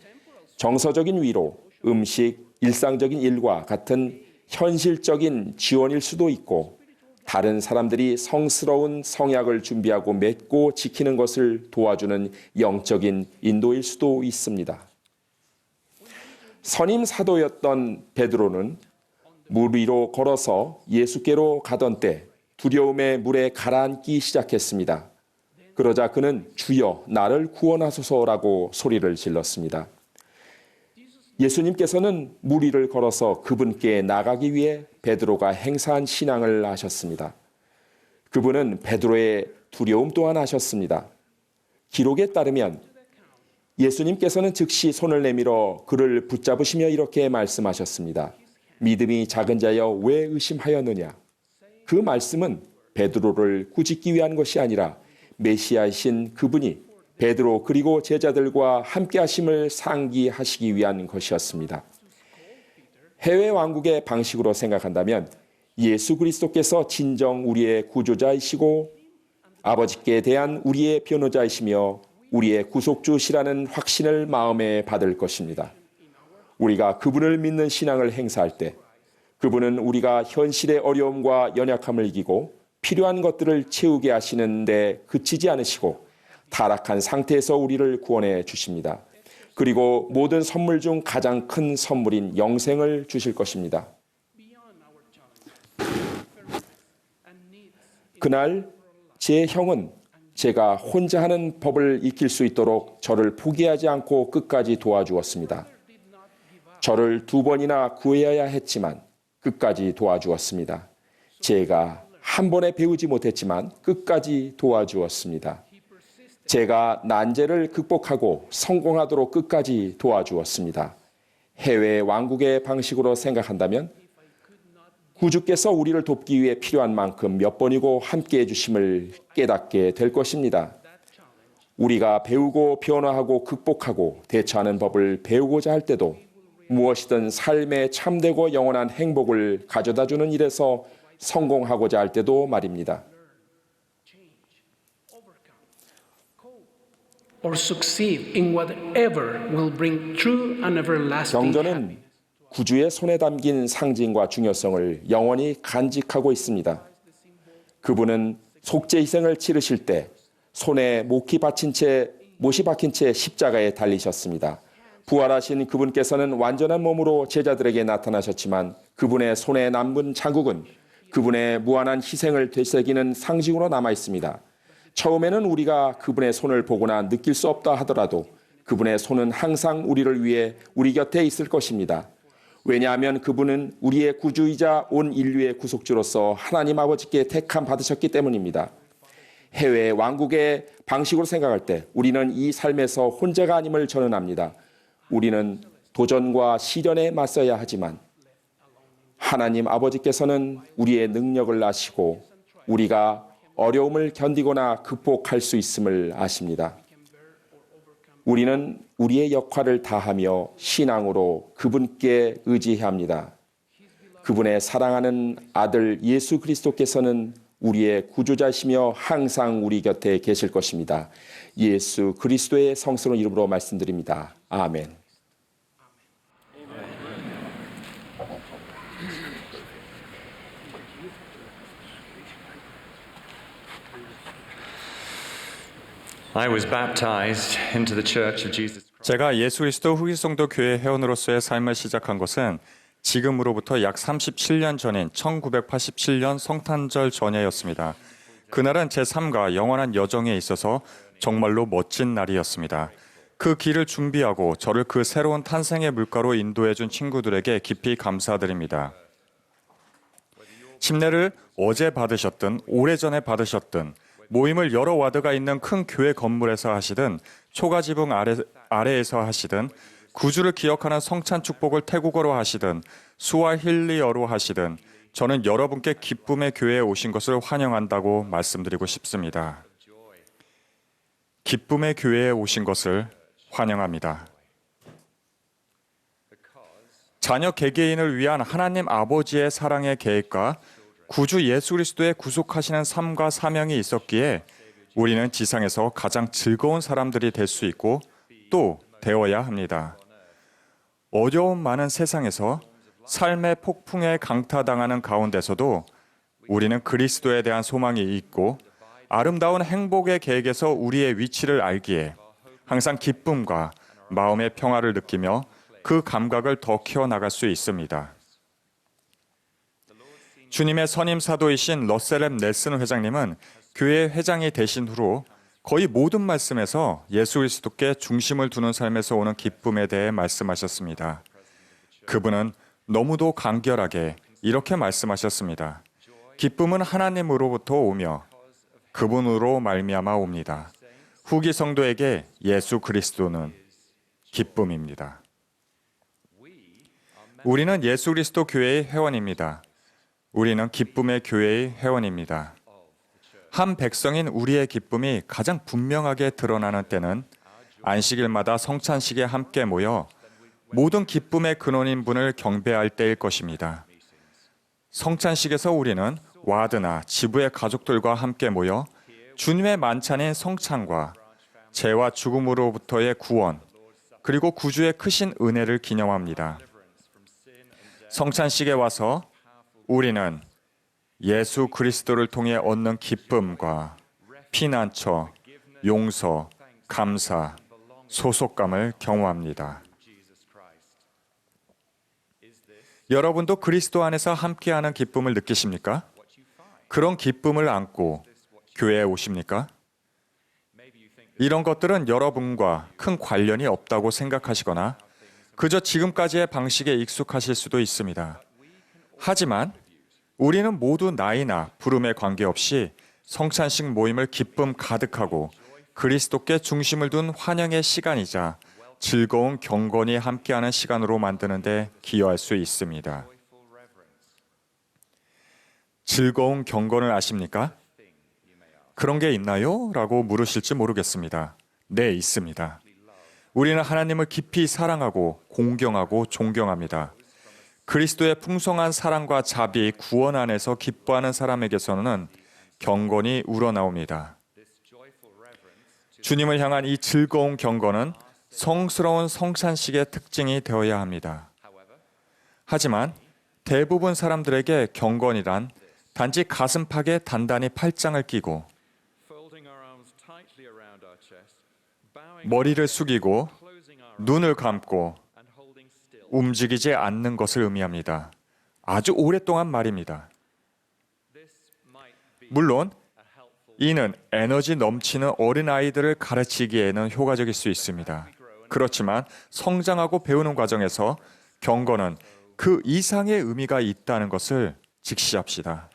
정서적인 위로, 음식, 일상적인 일과 같은 현실적인 지원일 수도 있고 다른 사람들이 성스러운 성약을 준비하고 맺고 지키는 것을 도와주는 영적인 인도일 수도 있습니다. 선임 사도였던 베드로는 물 위로 걸어서 예수께로 가던 때 두려움에 물에 가라앉기 시작했습니다. 그러자 그는 주여 나를 구원하소서라고 소리를 질렀습니다. 예수님께서는 물 위를 걸어서 그분께 나가기 위해 베드로가 행사한 신앙을 아셨습니다. 그분은 베드로의 두려움 또한 아셨습니다. 기록에 따르면 예수님께서는 즉시 손을 내밀어 그를 붙잡으시며 이렇게 말씀하셨습니다. 믿음이 작은 자여 왜 의심하였느냐? 그 말씀은 베드로를 꾸짖기 위한 것이 아니라 메시아이신 그분이 베드로 그리고 제자들과 함께 하심을 상기하시기 위한 것이었습니다. 해외 왕국의 방식으로 생각한다면 예수 그리스도께서 진정 우리의 구조자이시고 아버지께 대한 우리의 변호자이시며 우리의 구속주시라는 확신을 마음에 받을 것입니다. 우리가 그분을 믿는 신앙을 행사할 때 그분은 우리가 현실의 어려움과 연약함을 이기고 필요한 것들을 채우게 하시는 데 그치지 않으시고 타락한 상태에서 우리를 구원해 주십니다. 그리고 모든 선물 중 가장 큰 선물인 영생을 주실 것입니다. 그날 제 형은 제가 혼자 하는 법을 익힐 수 있도록 저를 포기하지 않고 끝까지 도와주었습니다. 저를 2번이나 구해야 했지만 끝까지 도와주었습니다. 제가 한 번에 배우지 못했지만 끝까지 도와주었습니다. 제가 난제를 극복하고 성공하도록 끝까지 도와주었습니다. 해외 왕국의 방식으로 생각한다면 구주께서 우리를 돕기 위해 필요한 만큼 몇 번이고 함께해 주심을 깨닫게 될 것입니다. 우리가 배우고 변화하고 극복하고 대처하는 법을 배우고자 할 때도 무엇이든 삶에 참되고 영원한 행복을 가져다주는 일에서 성공하고자 할 때도 말입니다. or succeed in whatever will bring true and everlasting 경전은 happiness. 구주의 손에 담긴 상징과 중요성을 영원히 간직하고 있습니다. 그분은 속죄 희생을 치르실 때 손에 못이 박힌 채 십자가에 달리셨습니다. 부활하신 그분께서는 완전한 몸으로 제자들에게 나타나셨지만 그분의 손에 남은 자국은 그분의 무한한 희생을 되새기는 상징으로 남아 있습니다. 처음에는 우리가 그분의 손을 보거나 느낄 수 없다 하더라도 그분의 손은 항상 우리를 위해 우리 곁에 있을 것입니다. 왜냐하면 그분은 우리의 구주이자 온 인류의 구속주로서 하나님 아버지께 택함 받으셨기 때문입니다. 해외 왕국의 방식으로 생각할 때 우리는 이 삶에서 혼자가 아님을 전언합니다. 우리는 도전과 시련에 맞서야 하지만 하나님 아버지께서는 우리의 능력을 아시고 우리가 어려움을 견디거나 극복할 수 있음을 아십니다. 우리는 우리의 역할을 다하며 신앙으로 그분께 의지해야 합니다. 그분의 사랑하는 아들 예수 그리스도께서는 우리의 구주자시며 항상 우리 곁에 계실 것입니다. 예수 그리스도의 성스러운 이름으로 말씀드립니다. 아멘. I was baptized into the Church of Jesus. 제가 예수 그리스도 후기성도 교회 회원으로서의 삶을 시작한 것은 지금으로부터 약 37년 전인 1987년 성탄절 전야였습니다. 그날은 제 삶과 영원한 여정에 있어서 정말로 멋진 날이었습니다. 그 길을 준비하고 저를 그 새로운 탄생의 물가로 인도해준 친구들에게 깊이 감사드립니다. 침례를 어제 받으셨든 오래전에 받으셨든 모임을 여러 와드가 있는 큰 교회 건물에서 하시든 초가 지붕 아래에서 하시든 구주를 기억하는 성찬 축복을 태국어로 하시든 수와힐리어로 하시든 저는 여러분께 기쁨의 교회에 오신 것을 환영한다고 말씀드리고 싶습니다. 기쁨의 교회에 오신 것을 환영합니다. 자녀 개개인을 위한 하나님 아버지의 사랑의 계획과 구주 예수 그리스도의 구속하시는 삶과 사명이 있었기에 우리는 지상에서 가장 즐거운 사람들이 될 수 있고 또 되어야 합니다. 어려움 많은 세상에서 삶의 폭풍에 강타당하는 가운데서도 우리는 그리스도에 대한 소망이 있고 아름다운 행복의 계획에서 우리의 위치를 알기에 항상 기쁨과 마음의 평화를 느끼며 그 감각을 더 키워나갈 수 있습니다. 주님의 선임 사도이신 러셀 넬슨 회장님은 교회 회장이 되신 후로 거의 모든 말씀에서 예수 그리스도께 중심을 두는 삶에서 오는 기쁨에 대해 말씀하셨습니다. 그분은 너무도 간결하게 이렇게 말씀하셨습니다. 기쁨은 하나님으로부터 오며 그분으로 말미암아 옵니다. 후기 성도에게 예수 그리스도는 기쁨입니다. 우리는 예수 그리스도 교회의 회원입니다. 우리는 기쁨의 교회의 회원입니다. 한 백성인 우리의 기쁨이 가장 분명하게 드러나는 때는 안식일마다 성찬식에 함께 모여 모든 기쁨의 근원인 분을 경배할 때일 것입니다. 성찬식에서 우리는 와드나 지부의 가족들과 함께 모여 주님의 만찬인 성찬과 죄와 죽음으로부터의 구원, 그리고 구주의 크신 은혜를 기념합니다. 성찬식에 와서 우리는 예수 그리스도를 통해 얻는 기쁨과 피난처, 용서, 감사, 소속감을 경험합니다. 여러분도 그리스도 안에서 함께하는 기쁨을 느끼십니까? 그런 기쁨을 안고 교회에 오십니까? 이런 것들은 여러분과 큰 관련이 없다고 생각하시거나 그저 지금까지의 방식에 익숙하실 수도 있습니다. 하지만 우리는 모두 나이나 부름에 관계없이 성찬식 모임을 기쁨 가득하고 그리스도께 중심을 둔 환영의 시간이자 즐거운 경건이 함께하는 시간으로 만드는 데 기여할 수 있습니다. 즐거운 경건을 아십니까? 그런 게 있나요? 라고 물으실지 모르겠습니다. 네, 있습니다. 우리는 하나님을 깊이 사랑하고 공경하고 존경합니다. 그리스도의 풍성한 사랑과 자비, 구원 안에서 기뻐하는 사람에게서는 경건이 우러나옵니다. 주님을 향한 이 즐거운 경건은 성스러운 성찬식의 특징이 되어야 합니다. 하지만 대부분 사람들에게 경건이란 단지 가슴팍에 단단히 팔짱을 끼고 머리를 숙이고 눈을 감고 움직이지 않는 것을 의미합니다. 아주 오랫동안 말입니다. 물론 이는 에너지 넘치는 어린아이들을 가르치기에는 효과적일 수 있습니다. 그렇지만 성장하고 배우는 과정에서 경건은 그 이상의 의미가 있다는 것을 직시합시다.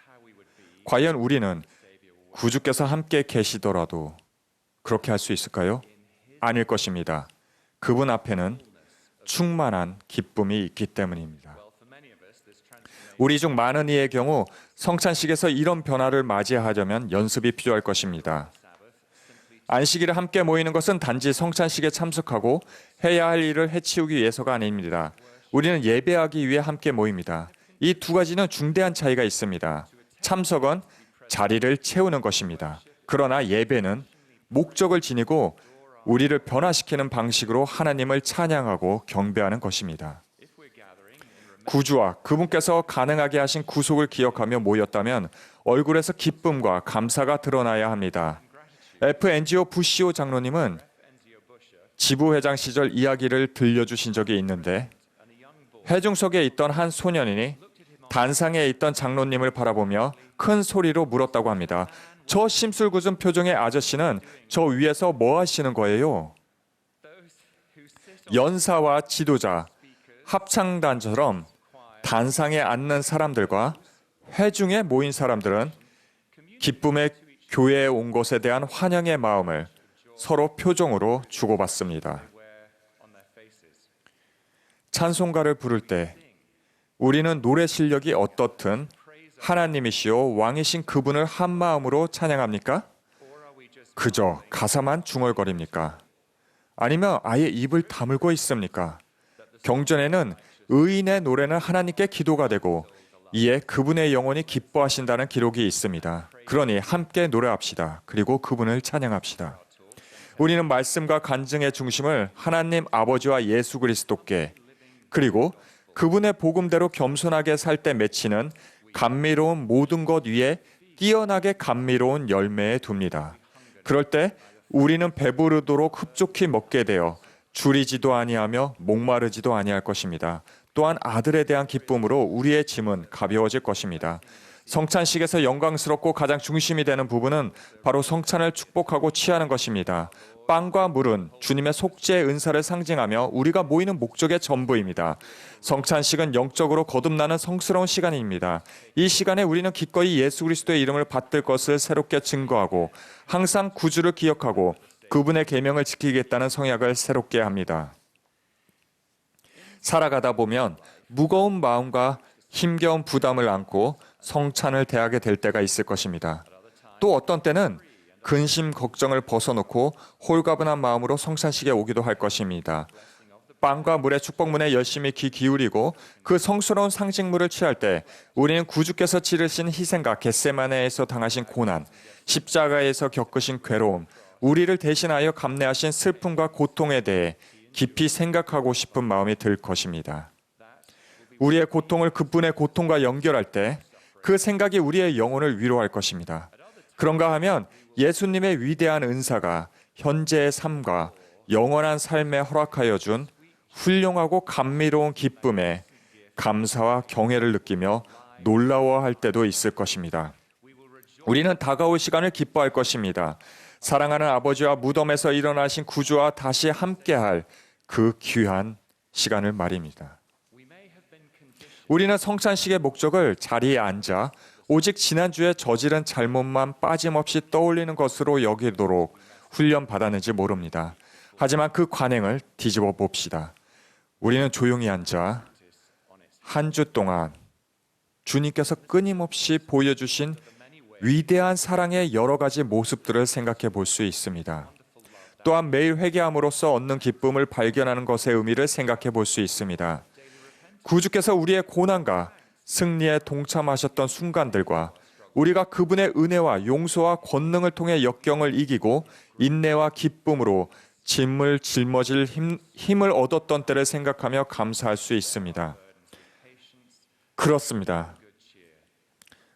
과연 우리는 구주께서 함께 계시더라도 그렇게 할 수 있을까요? 아닐 것입니다. 그분 앞에는 충만한 기쁨이 있기 때문입니다. 우리 중 많은 이의 경우 성찬식에서 이런 변화를 맞이하려면 연습이 필요할 것입니다. 안식일에 함께 모이는 것은 단지 성찬식에 참석하고 해야 할 일을 해치우기 위해서가 아닙니다. 우리는 예배하기 위해 함께 모입니다. 이 두 가지는 중대한 차이가 있습니다. 참석은 자리를 채우는 것입니다. 그러나 예배는 목적을 지니고 우리를 변화시키는 방식으로 하나님을 찬양하고 경배하는 것입니다. 구주와 그분께서 가능하게 하신 구속을 기억하며 모였다면 얼굴에서 기쁨과 감사가 드러나야 합니다. F. 엔지오 부시오 장로님은 지부회장 시절 이야기를 들려주신 적이 있는데 회중석에 있던 한 소년이 단상에 있던 장로님을 바라보며 큰 소리로 물었다고 합니다. 저 심술궂은 표정의 아저씨는 저 위에서 뭐 하시는 거예요? 연사와 지도자, 합창단처럼 단상에 앉는 사람들과 회중에 모인 사람들은 기쁨의 교회에 온 것에 대한 환영의 마음을 서로 표정으로 주고받습니다. 찬송가를 부를 때 우리는 노래 실력이 어떻든 하나님이시오 왕이신 그분을 한 마음으로 찬양합니까? 그저 가사만 중얼거립니까? 아니면 아예 입을 다물고 있습니까? 경전에는 의인의 노래는 하나님께 기도가 되고 이에 그분의 영혼이 기뻐하신다는 기록이 있습니다. 그러니 함께 노래합시다. 그리고 그분을 찬양합시다. 우리는 말씀과 간증의 중심을 하나님 아버지와 예수 그리스도께 그리고 그분의 복음대로 겸손하게 살 때 맺히는 감미로운 모든 것 위에 뛰어나게 감미로운 열매에 둡니다. 그럴 때 우리는 배부르도록 흡족히 먹게 되어 줄이지도 아니하며 목마르지도 아니할 것입니다. 또한 아들에 대한 기쁨으로 우리의 짐은 가벼워질 것입니다. 성찬식에서 영광스럽고 가장 중심이 되는 부분은 바로 성찬을 축복하고 취하는 것입니다. 빵과 물은 주님의 속죄의 은사를 상징하며 우리가 모이는 목적의 전부입니다. 성찬식은 영적으로 거듭나는 성스러운 시간입니다. 이 시간에 우리는 기꺼이 예수 그리스도의 이름을 받들 것을 새롭게 증거하고 항상 구주를 기억하고 그분의 계명을 지키겠다는 성약을 새롭게 합니다. 살아가다 보면 무거운 마음과 힘겨운 부담을 안고 성찬을 대하게 될 때가 있을 것입니다. 또 어떤 때는 근심 걱정을 벗어놓고 홀가분한 마음으로 성찬식에 오기도 할 것입니다. 빵과 물의 축복문에 열심히 귀 기울이고 그 성스러운 상징물을 취할 때 우리는 구주께서 치르신 희생과 겟세마네에서 당하신 고난, 십자가에서 겪으신 괴로움, 우리를 대신하여 감내하신 슬픔과 고통에 대해 깊이 생각하고 싶은 마음이 들 것입니다. 우리의 고통을 그분의 고통과 연결할 때 그 생각이 우리의 영혼을 위로할 것입니다. 그런가 하면 예수님의 위대한 은사가 현재의 삶과 영원한 삶에 허락하여 준 훌륭하고 감미로운 기쁨에 감사와 경애를 느끼며 놀라워할 때도 있을 것입니다. 우리는 다가올 시간을 기뻐할 것입니다. 사랑하는 아버지와 무덤에서 일어나신 구주와 다시 함께할 그 귀한 시간을 말입니다. 우리는 성찬식의 목적을 자리에 앉아 오직 지난주에 저지른 잘못만 빠짐없이 떠올리는 것으로 여기도록 훈련받았는지 모릅니다. 하지만 그 관행을 뒤집어 봅시다. 우리는 조용히 앉아 한 주 동안 주님께서 끊임없이 보여주신 위대한 사랑의 여러 가지 모습들을 생각해 볼 수 있습니다. 또한 매일 회개함으로써 얻는 기쁨을 발견하는 것의 의미를 생각해 볼 수 있습니다. 구주께서 우리의 고난과 승리에 동참하셨던 순간들과 우리가 그분의 은혜와 용서와 권능을 통해 역경을 이기고 인내와 기쁨으로 짐을 짊어질 힘을 얻었던 때를 생각하며 감사할 수 있습니다. 그렇습니다.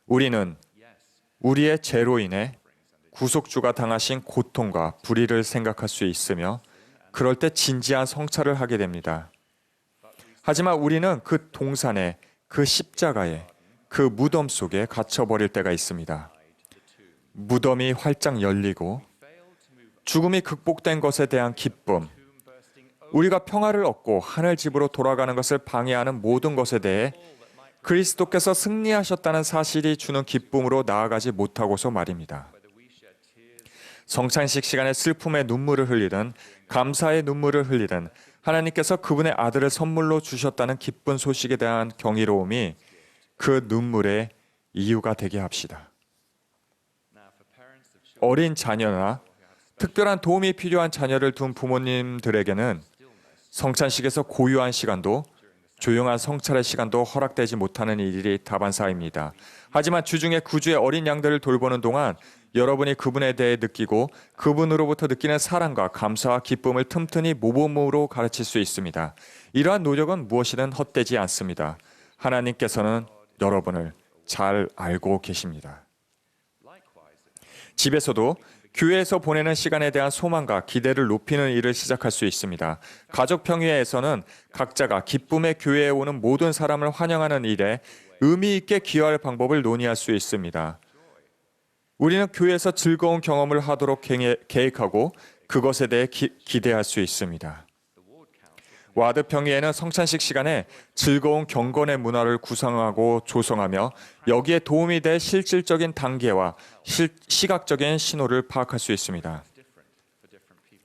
우리는 우리의 죄로 인해 구속주가 당하신 고통과 불의를 생각할 수 있으며 그럴 때 진지한 성찰을 하게 됩니다. 하지만 우리는 그 동산에, 그 십자가에, 그 무덤 속에 갇혀버릴 때가 있습니다. 무덤이 활짝 열리고 죽음이 극복된 것에 대한 기쁨, 우리가 평화를 얻고 하늘 집으로 돌아가는 것을 방해하는 모든 것에 대해 그리스도께서 승리하셨다는 사실이 주는 기쁨으로 나아가지 못하고서 말입니다. 성찬식 시간에 슬픔의 눈물을 흘리든 감사의 눈물을 흘리든 하나님께서 그분의 아들을 선물로 주셨다는 기쁜 소식에 대한 경이로움이 그 눈물의 이유가 되게 합시다. 어린 자녀나 특별한 도움이 필요한 자녀를 둔 부모님들에게는 성찬식에서 고요한 시간도 조용한 성찰의 시간도 허락되지 못하는 일이 다반사입니다. 하지만 주중에 구주의 어린 양들을 돌보는 동안 여러분이 그분에 대해 느끼고 그분으로부터 느끼는 사랑과 감사와 기쁨을 틈틈이 모범으로 가르칠 수 있습니다. 이러한 노력은 무엇이든 헛되지 않습니다. 하나님께서는 여러분을 잘 알고 계십니다. 집에서도 교회에서 보내는 시간에 대한 소망과 기대를 높이는 일을 시작할 수 있습니다. 가족평회에서는 각자가 기쁨의 교회에 오는 모든 사람을 환영하는 일에 의미 있게 기여할 방법을 논의할 수 있습니다. 우리는 교회에서 즐거운 경험을 하도록 계획하고 그것에 대해 기대할 수 있습니다. 와드 평의회는 성찬식 시간에 즐거운 경건의 문화를 구성하고 조성하며 여기에 도움이 될 실질적인 단계와 시각적인 신호를 파악할 수 있습니다.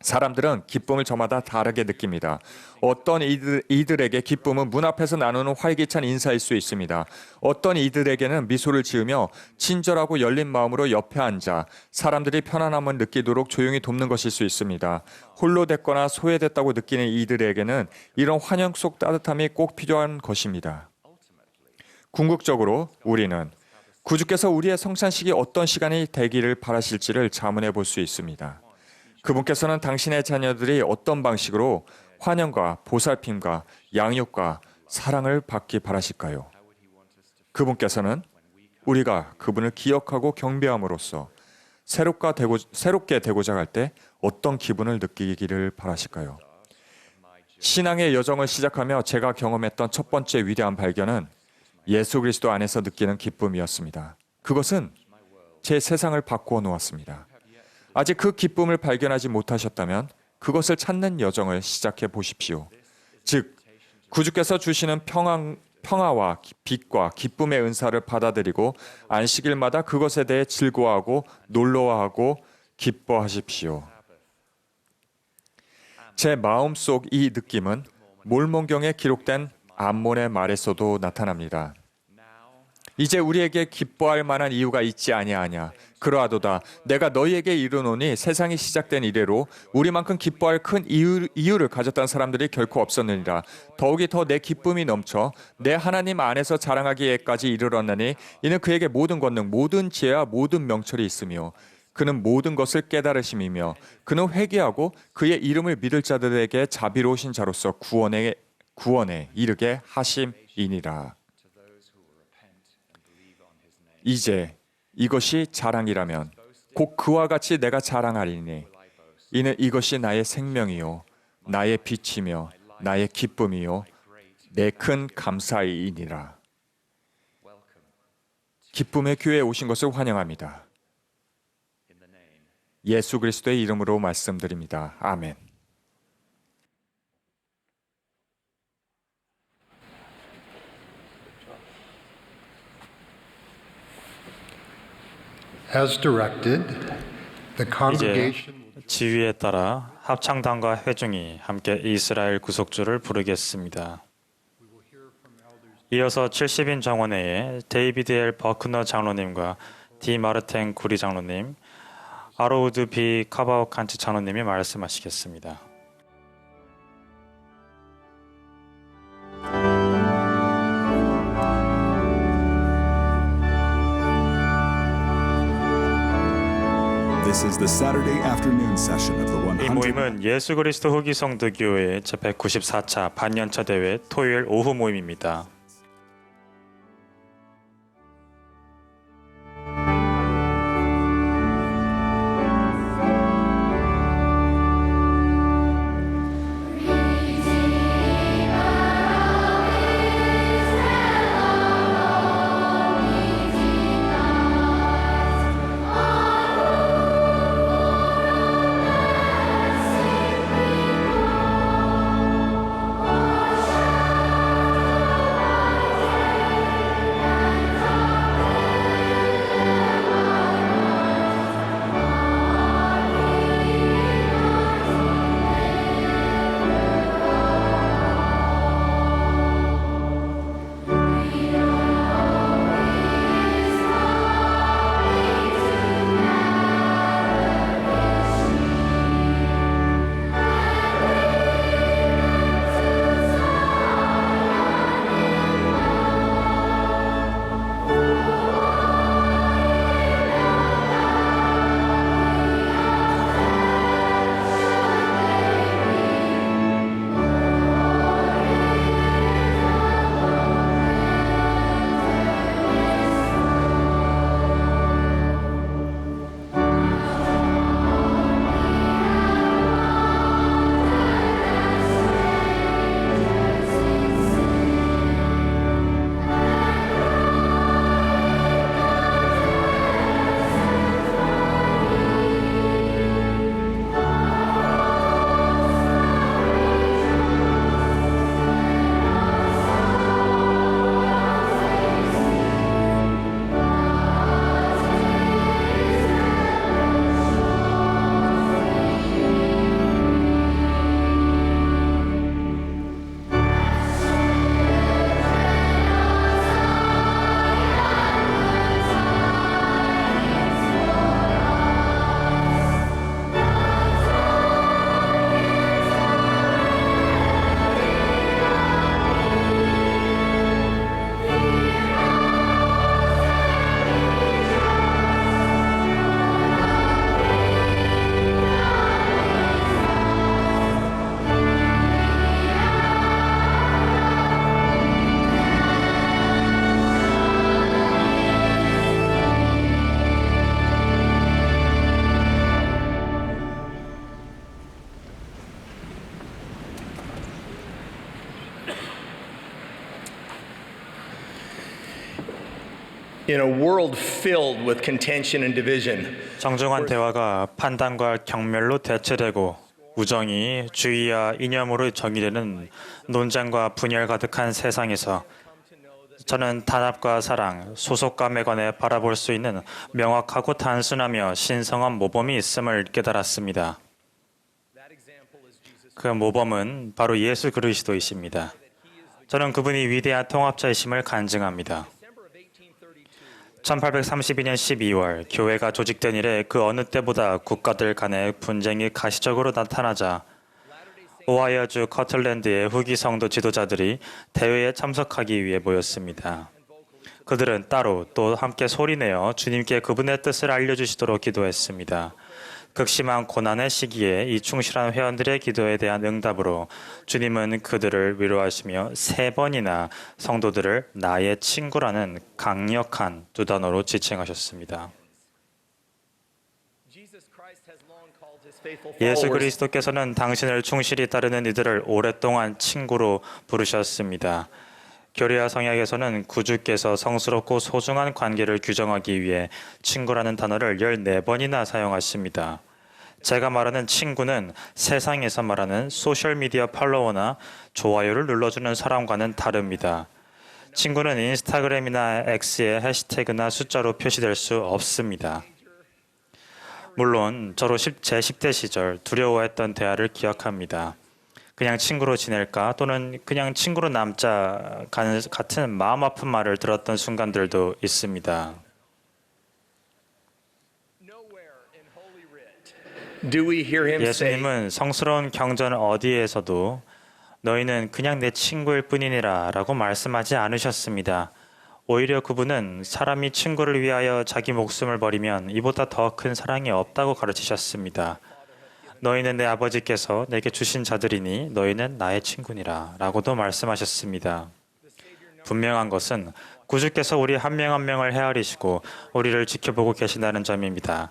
사람들은 기쁨을 저마다 다르게 느낍니다. 어떤 이들에게 기쁨은 문 앞에서 나누는 활기찬 인사일 수 있습니다. 어떤 이들에게는 미소를 지으며 친절하고 열린 마음으로 옆에 앉아 사람들이 편안함을 느끼도록 조용히 돕는 것일 수 있습니다. 홀로 됐거나 소외됐다고 느끼는 이들에게는 이런 환영 속 따뜻함이 꼭 필요한 것입니다. 궁극적으로 우리는 구주께서 우리의 성찬식이 어떤 시간이 되기를 바라실지를 자문해 볼 수 있습니다. 그분께서는 당신의 자녀들이 어떤 방식으로 환영과 보살핌과 양육과 사랑을 받기 바라실까요? 그분께서는 우리가 그분을 기억하고 경배함으로써 새롭게 되고자 할 때 어떤 기분을 느끼기를 바라실까요? 신앙의 여정을 시작하며 제가 경험했던 첫 번째 위대한 발견은 예수 그리스도 안에서 느끼는 기쁨이었습니다. 그것은 제 세상을 바꾸어 놓았습니다. 아직 그 기쁨을 발견하지 못하셨다면 그것을 찾는 여정을 시작해 보십시오. 즉, 구주께서 주시는 평화와 빛과 기쁨의 은사를 받아들이고 안식일마다 그것에 대해 즐거워하고 놀라워하고 기뻐하십시오. 제 마음속 이 느낌은 몰몬경에 기록된 암몬의 말에서도 나타납니다. 이제 우리에게 기뻐할 만한 이유가 있지 아니하냐. 그러하도다 내가 너희에게 이르노니 세상이 시작된 이래로 우리만큼 기뻐할 큰 이유를 가졌던 사람들이 결코 없었느니라. 더욱이 더 내 기쁨이 넘쳐 내 하나님 안에서 자랑하기에까지 이르렀나니 이는 그에게 모든 권능 모든 지혜와 모든 명철이 있으며 그는 모든 것을 깨달으심이며 그는 회개하고 그의 이름을 믿을 자들에게 자비로우신 자로서 구원에 이르게 하심이니라. 이제 이것이 자랑이라면 곧 그와 같이 내가 자랑하리니 이는 이것이 나의 생명이요 나의 빛이며 나의 기쁨이요 내 큰 감사이니라. 기쁨의 교회에 오신 것을 환영합니다. 예수 그리스도의 이름으로 말씀드립니다. 아멘. As directed, the 이제 congregation 지휘에 따라 합창단과 회중이 함께 이스라엘 구속주를 부르겠습니다. 이어서 70인 정원회의 데이비드 엘 버크너 장로님과 디 마르텐 구리 장로님, 아로우드 비 카바오칸치 장로님이 말씀하시겠습니다. This is the Saturday afternoon session of the 이 100. 모임은 예수 그리스도 후기 성도교회 제194차 반년차 대회 토요일 오후 모임입니다. In a world filled with contention and division, 정중한 대화가 판단과 경멸로 대체되고 우정이 주의와 이념으로 정의되는 논쟁과 분열 가득한 세상에서 저는 단합과 사랑, 소속감에 관해 바라볼 수 있는 명확하고 단순하며 신성한 모범이 있음을 깨달았습니다. 그 모범은 바로 예수 그리스도이십니다. 저는 그분이 위대한 통합자이심을 간증합니다. 1832년 12월 교회가 조직된 이래 그 어느 때보다 국가들 간의 분쟁이 가시적으로 나타나자 오하이오주 커틀랜드의 후기 성도 지도자들이 대회에 참석하기 위해 모였습니다. 그들은 따로 또 함께 소리내어 주님께 그분의 뜻을 알려주시도록 기도했습니다. 극심한 고난의 시기에 이 충실한 회원들의 기도에 대한 응답으로 주님은 그들을 위로하시며 3번이나 성도들을 나의 친구라는 강력한 2단어로 지칭하셨습니다. 예수 그리스도께서는 당신을 충실히 따르는 이들을 오랫동안 친구로 부르셨습니다. 교리와 성약에서는 구주께서 성스럽고 소중한 관계를 규정하기 위해 친구라는 단어를 14번이나 사용하십니다. 제가 말하는 친구는 세상에서 말하는 소셜미디어 팔로워나 좋아요를 눌러주는 사람과는 다릅니다. 친구는 인스타그램이나 X의 해시태그나 숫자로 표시될 수 없습니다. 물론 저로 제 10대 시절 두려워했던 대화를 기억합니다. 그냥 친구로 지낼까 또는 그냥 친구로 남자 같은 마음 아픈 말을 들었던 순간들도 있습니다. do we hear him say, 예수님은 성스러운 경전 어디에서도 너희는 그냥 내 친구일 뿐이니라 라고 말씀하지 않으셨습니다. 오히려 그분은 사람이 친구를 위하여 자기 목숨을 버리면 이보다 더 큰 사랑이 없다고 가르치셨습니다. 너희는 내 아버지께서 내게 주신 자들이니 너희는 나의 친구니라 라고도 말씀하셨습니다. 분명한 것은 구주께서 우리 한 명 한 명을 헤아리시고 우리를 지켜보고 계신다는 점입니다.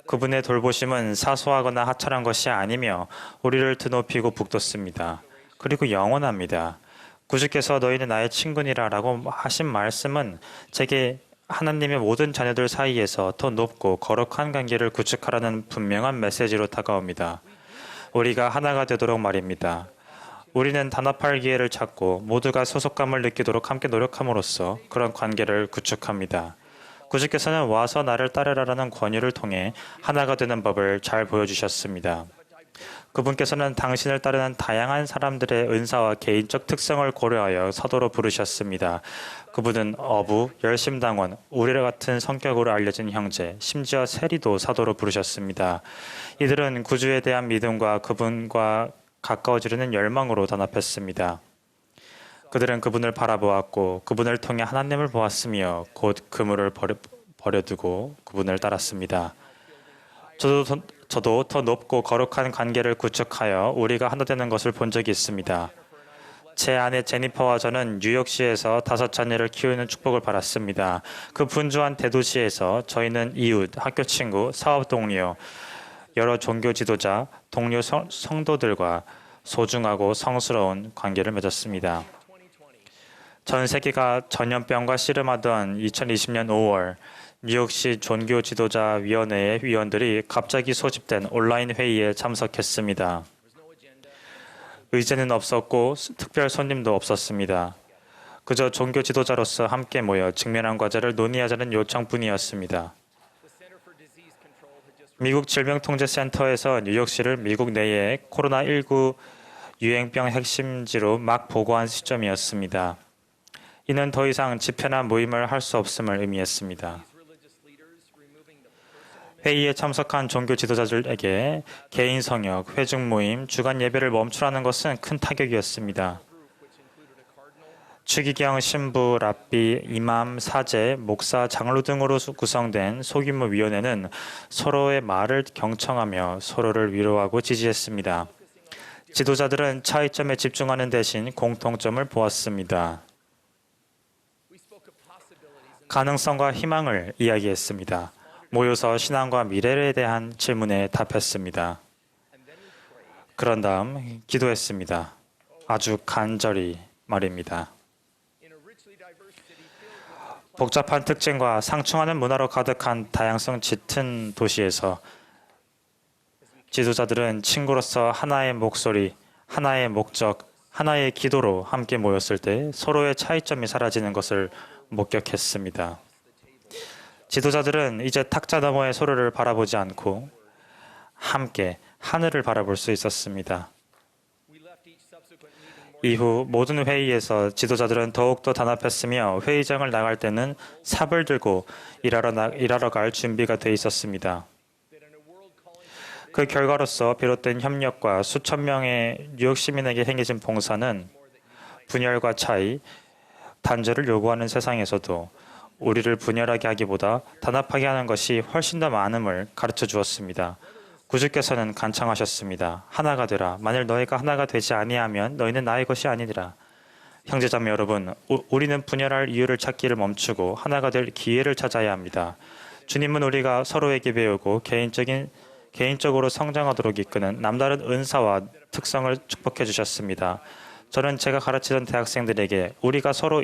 그분의 돌보심은 사소하거나 하찮은 것이 아니며 우리를 드높이고 북돋습니다. 그리고 영원합니다. 구주께서 너희는 나의 친구니라 라고 하신 말씀은 제게 하나님의 모든 자녀들 사이에서 더 높고 거룩한 관계를 구축하라는 분명한 메시지로 다가옵니다. 우리가 하나가 되도록 말입니다. 우리는 단합할 기회를 찾고 모두가 소속감을 느끼도록 함께 노력함으로써 그런 관계를 구축합니다. 구주께서는 와서 나를 따르라라는 권유를 통해 하나가 되는 법을 잘 보여주셨습니다. 그분께서는 당신을 따르는 다양한 사람들의 은사와 개인적 특성을 고려하여 사도로 부르셨습니다. 그분은 어부, 열심당원, 우리와 같은 성격으로 알려진 형제, 심지어 세리도 사도로 부르셨습니다. 이들은 구주에 대한 믿음과 그분과 가까워지려는 열망으로 단합했습니다. 그들은 그분을 바라보았고 그분을 통해 하나님을 보았으며 곧 그물을 버려두고 그분을 따랐습니다. 저도 더 높고 거룩한 관계를 구축하여 우리가 하나 되는 것을 본 적이 있습니다. 제 아내 제니퍼와 저는 뉴욕시에서 5자녀를 키우는 축복을 받았습니다. 그 분주한 대도시에서 저희는 이웃, 학교 친구, 사업 동료, 여러 종교 지도자, 동료 성도들과 소중하고 성스러운 관계를 맺었습니다. 전 세계가 전염병과 씨름하던 2020년 5월 뉴욕시 종교 지도자 위원회의 위원들이 갑자기 소집된 온라인 회의에 참석했습니다. 의제는 없었고 특별 손님도 없었습니다. 그저 종교 지도자로서 함께 모여 직면한 과제를 논의하자는 요청뿐이었습니다. 미국 질병통제센터에서 뉴욕시를 미국 내의 코로나19 유행병 핵심지로 막 보고한 시점이었습니다. 이는 더 이상 집회나 모임을 할 수 없음을 의미했습니다. 회의에 참석한 종교 지도자들에게 개인 성역, 회중 모임, 주간 예배를 멈추라는 것은 큰 타격이었습니다. 추기경, 신부, 랍비, 이맘, 사제, 목사, 장로 등으로 구성된 소규모 위원회는 서로의 말을 경청하며 서로를 위로하고 지지했습니다. 지도자들은 차이점에 집중하는 대신 공통점을 보았습니다. 가능성과 희망을 이야기했습니다. 모여서 신앙과 미래에 대한 질문에 답했습니다. 그런 다음 기도했습니다. 아주 간절히 말입니다. 복잡한 특징과 상충하는 문화로 가득한 다양성 짙은 도시에서 지도자들은 친구로서 하나의 목소리, 하나의 목적, 하나의 기도로 함께 모였을 때 서로의 차이점이 사라지는 것을 목격했습니다. 지도자들은 이제 탁자 너머의 서로를 바라보지 않고 함께 하늘을 바라볼 수 있었습니다. 이후 모든 회의에서 지도자들은 더욱더 단합했으며 회의장을 나갈 때는 삽을 들고 일하러 갈 준비가 돼 있었습니다. 그 결과로서 비롯된 협력과 수천 명의 뉴욕 시민에게 행해진 봉사는 분열과 차이, 단절을 요구하는 세상에서도 우리를 분열하게 하기보다 단합하게 하는 것이 훨씬 더 많음을 가르쳐 주었습니다. 구주께서는 간청하셨습니다. 하나가 되라. 만일 너희가 하나가 되지 아니하면 너희는 나의 것이 아니니라. 형제자매 여러분, 우리는 분열할 이유를 찾기를 멈추고 하나가 될 기회를 찾아야 합니다. 주님은 우리가 서로에게 배우고 개인적으로 성장하도록 이끄는 남다른 은사와 특성을 축복해 주셨습니다. 저는 제가 가르치던 대학생들에게 우리가 서로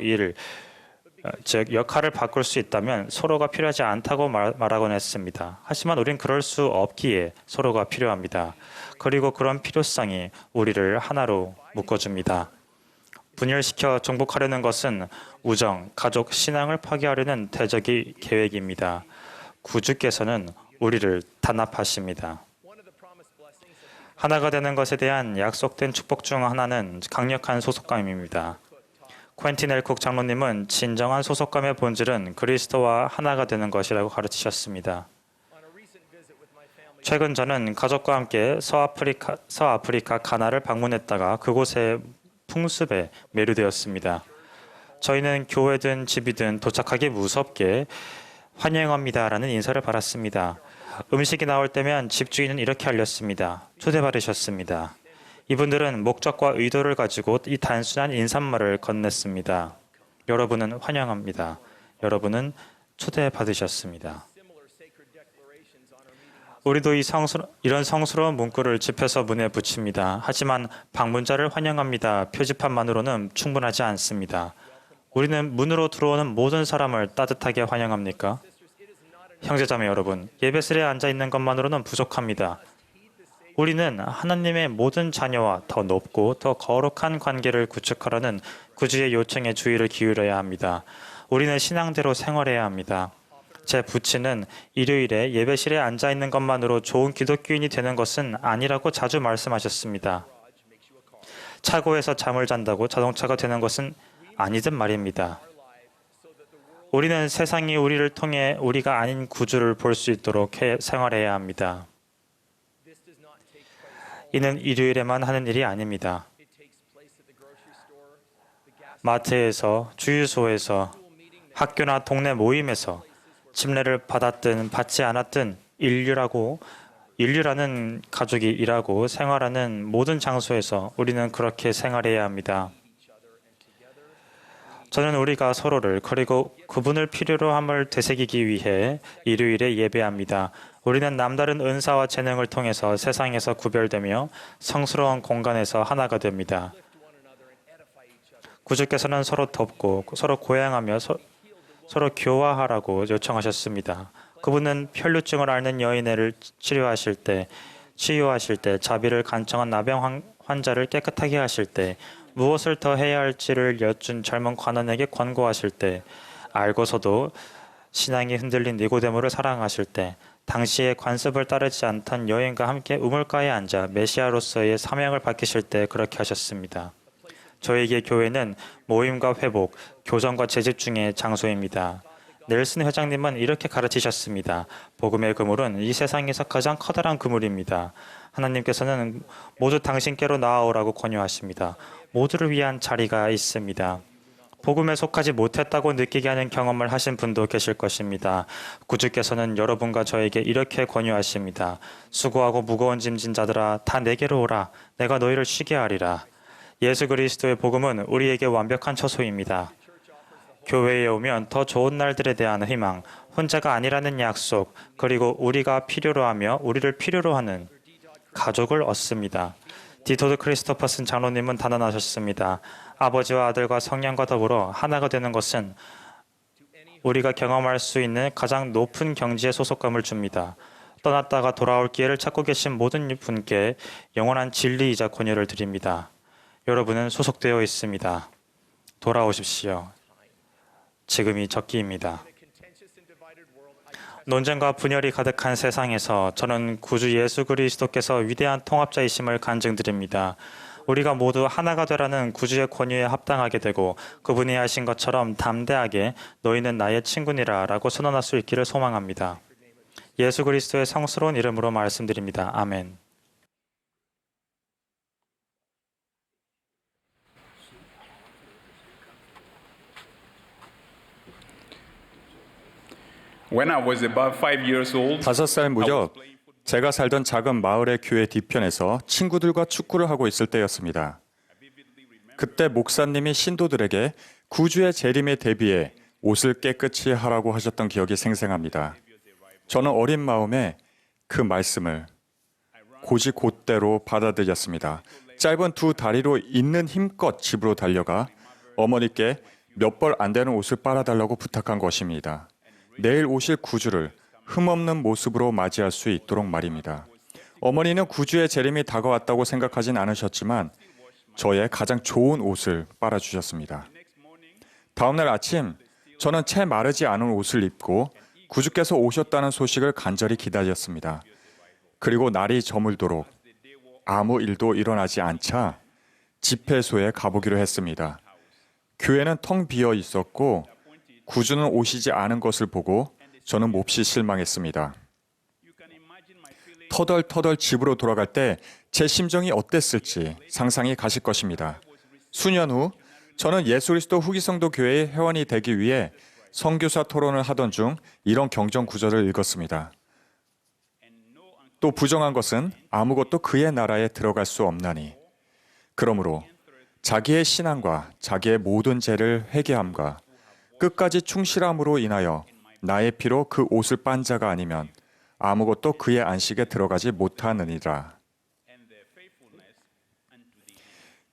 즉 역할을 바꿀 수 있다면 서로가 필요하지 않다고 말하곤 했습니다. 하지만 우린 그럴 수 없기에 서로가 필요합니다. 그리고 그런 필요성이 우리를 하나로 묶어줍니다. 분열시켜 정복하려는 것은 우정, 가족, 신앙을 파괴하려는 대적의 계획입니다. 구주께서는 우리를 단합하십니다. 하나가 되는 것에 대한 약속된 축복 중 하나는 강력한 소속감입니다. 퀸틴 엘쿡 장로님은 진정한 소속감의 본질은 그리스도와 하나가 되는 것이라고 가르치셨습니다. 최근 저는 가족과 함께 서아프리카 가나를 방문했다가 그곳의 풍습에 매료되었습니다. 저희는 교회든 집이든 도착하기 무섭게 환영합니다라는 인사를 받았습니다. 음식이 나올 때면 집주인은 이렇게 알렸습니다. 초대받으셨습니다. 이분들은 목적과 의도를 가지고 이 단순한 인사말을 건넸습니다. 여러분은 환영합니다. 여러분은 초대받으셨습니다. 우리도 이런 성스러운 문구를 집혀서 문에 붙입니다. 하지만 방문자를 환영합니다. 표지판만으로는 충분하지 않습니다. 우리는 문으로 들어오는 모든 사람을 따뜻하게 환영합니까? 형제자매 여러분, 예배실에 앉아 있는 것만으로는 부족합니다. 우리는 하나님의 모든 자녀와 더 높고 더 거룩한 관계를 구축하라는 구주의 요청에 주의를 기울여야 합니다. 우리는 신앙대로 생활해야 합니다. 제 부친은 일요일에 예배실에 앉아 있는 것만으로 좋은 기독교인이 되는 것은 아니라고 자주 말씀하셨습니다. 차고에서 잠을 잔다고 자동차가 되는 것은 아니든 말입니다. 우리는 세상이 우리를 통해 우리가 아닌 구주를 볼 수 있도록 생활해야 합니다. 이는 일요일에만 하는 일이 아닙니다. 마트에서, 주유소에서, 학교나 동네 모임에서 침례를 받았든 받지 않았든 인류라는 가족이 일하고 생활하는 모든 장소에서 우리는 그렇게 생활해야 합니다. 저는 우리가 서로를 그리고 그분을 필요로 함을 되새기기 위해 일요일에 예배합니다. 우리는 남다른 은사와 재능을 통해서 세상에서 구별되며 성스러운 공간에서 하나가 됩니다. 구주께서는 서로 돕고 서로 고양하며 서로 교화하라고 요청하셨습니다. 그분은 혈루증을 앓는 여인을 치유하실 때 자비를 간청한 나병 환자를 깨끗하게 하실 때 무엇을 더 해야 할지를 여쭌 젊은 관원에게 권고하실 때 알고서도 신앙이 흔들린 니고데모를 사랑하실 때 당시의 관습을 따르지 않던 여인과 함께 우물가에 앉아 메시아로서의 사명을 밝히실 때 그렇게 하셨습니다. 저에게 교회는 모임과 회복, 교정과 재집중의 장소입니다. 넬슨 회장님은 이렇게 가르치셨습니다. 복음의 그물은 이 세상에서 가장 커다란 그물입니다. 하나님께서는 모두 당신께로 나아오라고 권유하십니다. 모두를 위한 자리가 있습니다. 복음에 속하지 못했다고 느끼게 하는 경험을 하신 분도 계실 것입니다. 구주께서는 여러분과 저에게 이렇게 권유하십니다. 수고하고 무거운 짐진 자들아 다 내게로 오라. 내가 너희를 쉬게 하리라. 예수 그리스도의 복음은 우리에게 완벽한 처소입니다. 교회에 오면 더 좋은 날들에 대한 희망, 혼자가 아니라는 약속, 그리고 우리가 필요로 하며 우리를 필요로 하는 가족을 얻습니다. 디토드 크리스토퍼슨 장로님은 단언하셨습니다. 아버지와 아들과 성령과 더불어 하나가 되는 것은 우리가 경험할 수 있는 가장 높은 경지의 소속감을 줍니다. 떠났다가 돌아올 기회를 찾고 계신 모든 분께 영원한 진리이자 권유를 드립니다. 여러분은 소속되어 있습니다. 돌아오십시오. 지금이 적기입니다. 논쟁과 분열이 가득한 세상에서 저는 구주 예수 그리스도께서 위대한 통합자이심을 간증드립니다. 우리가 모두 하나가 되라는 구주의 권유에 합당하게 되고 그분이 하신 것처럼 담대하게 너희는 나의 친구니라 라고 선언할 수 있기를 소망합니다. 예수 그리스도의 성스러운 이름으로 말씀드립니다. 아멘. When I was about 5 years old, 5살 무렵 제가 살던 작은 마을의 교회 뒤편에서 친구들과 축구를 하고 있을 때였습니다. 그때 목사님이 신도들에게 구주의 재림에 대비해 옷을 깨끗이 하라고 하셨던 기억이 생생합니다. 저는 어린 마음에 그 말씀을 곧이곧대로 받아들였습니다. 짧은 2 다리로 있는 힘껏 집으로 달려가 어머니께 몇 벌 안 되는 옷을 빨아달라고 부탁한 것입니다. 내일 오실 구주를 흠없는 모습으로 맞이할 수 있도록 말입니다. 어머니는 구주의 재림이 다가왔다고 생각하진 않으셨지만 저의 가장 좋은 옷을 빨아주셨습니다. 다음 날 아침 저는 채 마르지 않은 옷을 입고 구주께서 오셨다는 소식을 간절히 기다렸습니다. 그리고 날이 저물도록 아무 일도 일어나지 않자 집회소에 가보기로 했습니다. 교회는 텅 비어 있었고 구주는 오시지 않은 것을 보고 저는 몹시 실망했습니다. 터덜터덜 집으로 돌아갈 때 제 심정이 어땠을지 상상이 가실 것입니다. 수년 후 저는 예수 그리스도 후기성도 교회의 회원이 되기 위해 선교사 토론을 하던 중 이런 경전 구절을 읽었습니다. 또 부정한 것은 아무것도 그의 나라에 들어갈 수 없나니 그러므로 자기의 신앙과 자기의 모든 죄를 회개함과 끝까지 충실함으로 인하여 나의 피로 그 옷을 빤 자가 아니면 아무것도 그의 안식에 들어가지 못하느니라.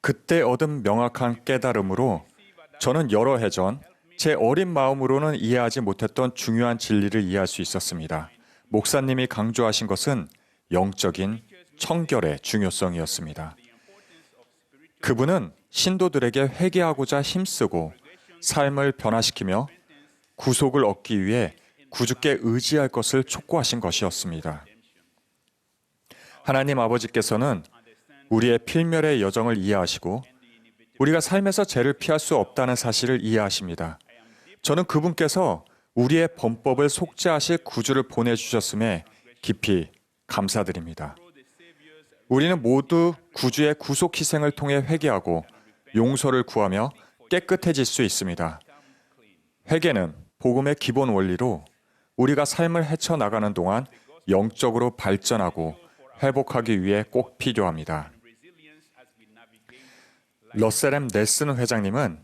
그때 얻은 명확한 깨달음으로 저는 여러 해 전 제 어린 마음으로는 이해하지 못했던 중요한 진리를 이해할 수 있었습니다. 목사님이 강조하신 것은 영적인 청결의 중요성이었습니다. 그분은 신도들에게 회개하고자 힘쓰고 삶을 변화시키며 구속을 얻기 위해 구주께 의지할 것을 촉구하신 것이었습니다. 하나님 아버지께서는 우리의 필멸의 여정을 이해하시고 우리가 삶에서 죄를 피할 수 없다는 사실을 이해하십니다. 저는 그분께서 우리의 범법을 속죄하실 구주를 보내주셨음에 깊이 감사드립니다. 우리는 모두 구주의 구속 희생을 통해 회개하고 용서를 구하며 깨끗해질 수 있습니다. 회개는 복음의 기본 원리로 우리가 삶을 헤쳐나가는 동안 영적으로 발전하고 회복하기 위해 꼭 필요합니다. 러셀 M. 넬슨 회장님은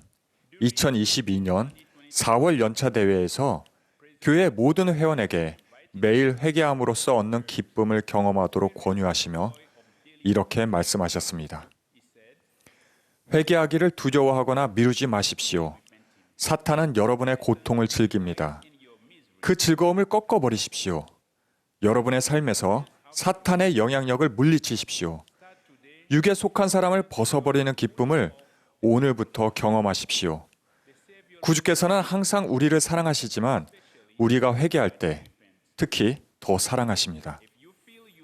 2022년 4월 연차 대회에서 교회 모든 회원에게 매일 회개함으로써 얻는 기쁨을 경험하도록 권유하시며 이렇게 말씀하셨습니다. 회개하기를 두려워하거나 미루지 마십시오. 사탄은 여러분의 고통을 즐깁니다. 그 즐거움을 꺾어버리십시오. 여러분의 삶에서 사탄의 영향력을 물리치십시오. 육에 속한 사람을 벗어버리는 기쁨을 오늘부터 경험하십시오. 구주께서는 항상 우리를 사랑하시지만 우리가 회개할 때 특히 더 사랑하십니다.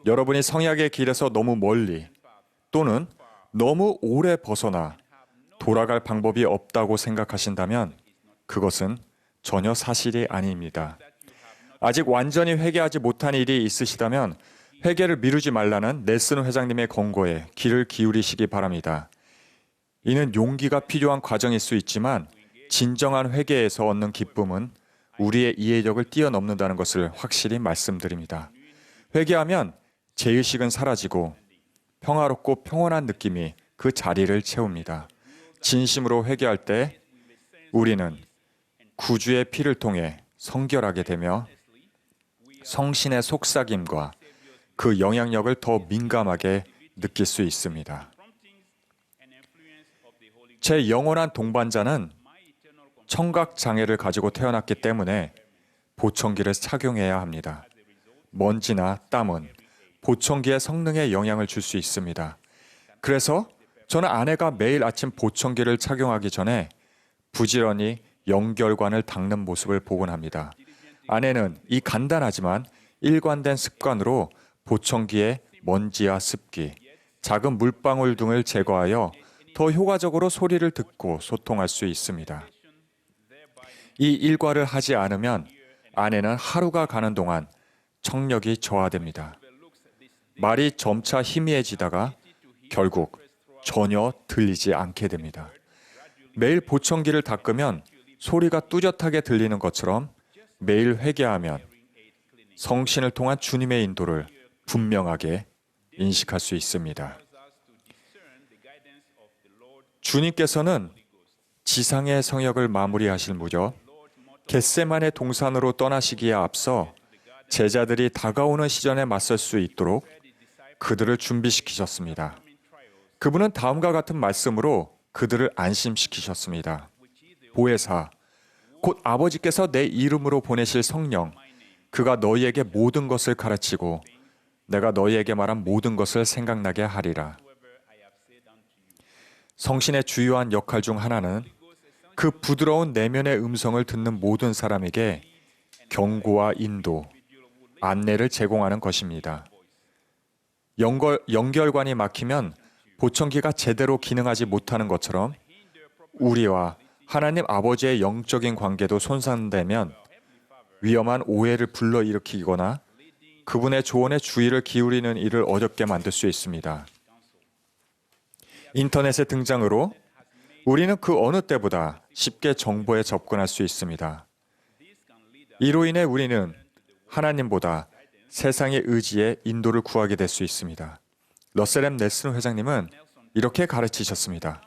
여러분이 성약의 길에서 너무 멀리 또는 너무 오래 벗어나 돌아갈 방법이 없다고 생각하신다면 그것은 전혀 사실이 아닙니다. 아직 완전히 회개하지 못한 일이 있으시다면 회개를 미루지 말라는 넬슨 회장님의 권고에 귀를 기울이시기 바랍니다. 이는 용기가 필요한 과정일 수 있지만 진정한 회개에서 얻는 기쁨은 우리의 이해력을 뛰어넘는다는 것을 확실히 말씀드립니다. 회개하면 죄의식은 사라지고 평화롭고 평온한 느낌이 그 자리를 채웁니다. 진심으로 회개할 때 우리는 구주의 피를 통해 성결하게 되며 성신의 속삭임과 그 영향력을 더 민감하게 느낄 수 있습니다. 제 영원한 동반자는 청각 장애를 가지고 태어났기 때문에 보청기를 착용해야 합니다. 먼지나 땀은 보청기의 성능에 영향을 줄 수 있습니다. 그래서 저는 아내가 매일 아침 보청기를 착용하기 전에 부지런히 연결관을 닦는 모습을 보곤 합니다. 아내는 이 간단하지만 일관된 습관으로 보청기의 먼지와 습기, 작은 물방울 등을 제거하여 더 효과적으로 소리를 듣고 소통할 수 있습니다. 이 일과를 하지 않으면 아내는 하루가 가는 동안 청력이 저하됩니다. 말이 점차 희미해지다가 결국 전혀 들리지 않게 됩니다. 매일 보청기를 닦으면 소리가 뚜렷하게 들리는 것처럼 매일 회개하면 성신을 통한 주님의 인도를 분명하게 인식할 수 있습니다. 주님께서는 지상의 성역을 마무리하실 무렵 겟세마네 동산으로 떠나시기에 앞서 제자들이 다가오는 시련에 맞설 수 있도록 그들을 준비시키셨습니다. 그분은 다음과 같은 말씀으로 그들을 안심시키셨습니다. 보혜사, 곧 아버지께서 내 이름으로 보내실 성령, 그가 너희에게 모든 것을 가르치고 내가 너희에게 말한 모든 것을 생각나게 하리라. 성신의 주요한 역할 중 하나는 그 부드러운 내면의 음성을 듣는 모든 사람에게 경고와 인도, 안내를 제공하는 것입니다. 연결관이 막히면 보청기가 제대로 기능하지 못하는 것처럼 우리와 하나님 아버지의 영적인 관계도 손상되면 위험한 오해를 불러일으키거나 그분의 조언에 주의를 기울이는 일을 어렵게 만들 수 있습니다. 인터넷의 등장으로 우리는 그 어느 때보다 쉽게 정보에 접근할 수 있습니다. 이로 인해 우리는 하나님보다 세상의 의지에 인도를 구하게 될 수 있습니다. 러셀 M. 넬슨 회장님은 이렇게 가르치셨습니다.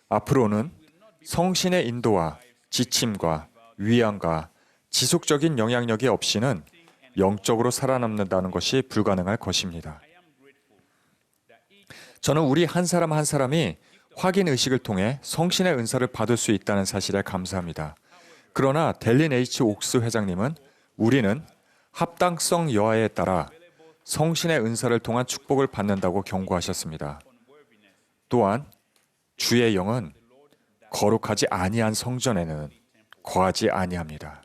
앞으로는 성신의 인도와 지침과 위안과 지속적인 영향력이 없이는 영적으로 살아남는다는 것이 불가능할 것입니다. 저는 우리 한 사람 한 사람이 확인 의식을 통해 성신의 은사를 받을 수 있다는 사실에 감사합니다. 그러나 델린 H. 옥스 회장님은 우리는 합당성 여하에 따라 성신의 은사를 통한 축복을 받는다고 경고하셨습니다. 또한 주의 영은 거룩하지 아니한 성전에는 거하지 아니합니다.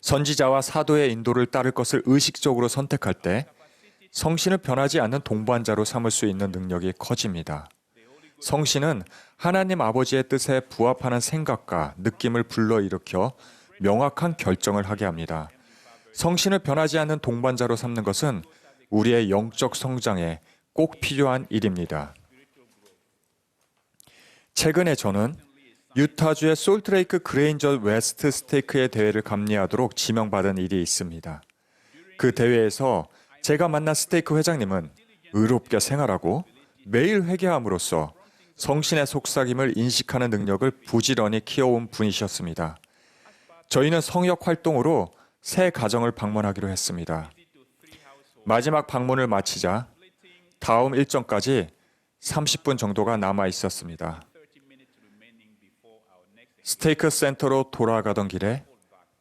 선지자와 사도의 인도를 따를 것을 의식적으로 선택할 때 성신을 변하지 않는 동반자로 삼을 수 있는 능력이 커집니다. 성신은 하나님 아버지의 뜻에 부합하는 생각과 느낌을 불러일으켜 명확한 결정을 하게 합니다. 성신을 변하지 않는 동반자로 삼는 것은 우리의 영적 성장에 꼭 필요한 일입니다. 최근에 저는 유타주의 솔트레이크 그레인저 웨스트 스테이크의 대회를 감리하도록 지명받은 일이 있습니다. 그 대회에서 제가 만난 스테이크 회장님은 의롭게 생활하고 매일 회개함으로써 성신의 속삭임을 인식하는 능력을 부지런히 키워온 분이셨습니다. 저희는 성역 활동으로 새 가정을 방문하기로 했습니다. 마지막 방문을 마치자 다음 일정까지 30분 정도가 남아 있었습니다. 스테이크 센터로 돌아가던 길에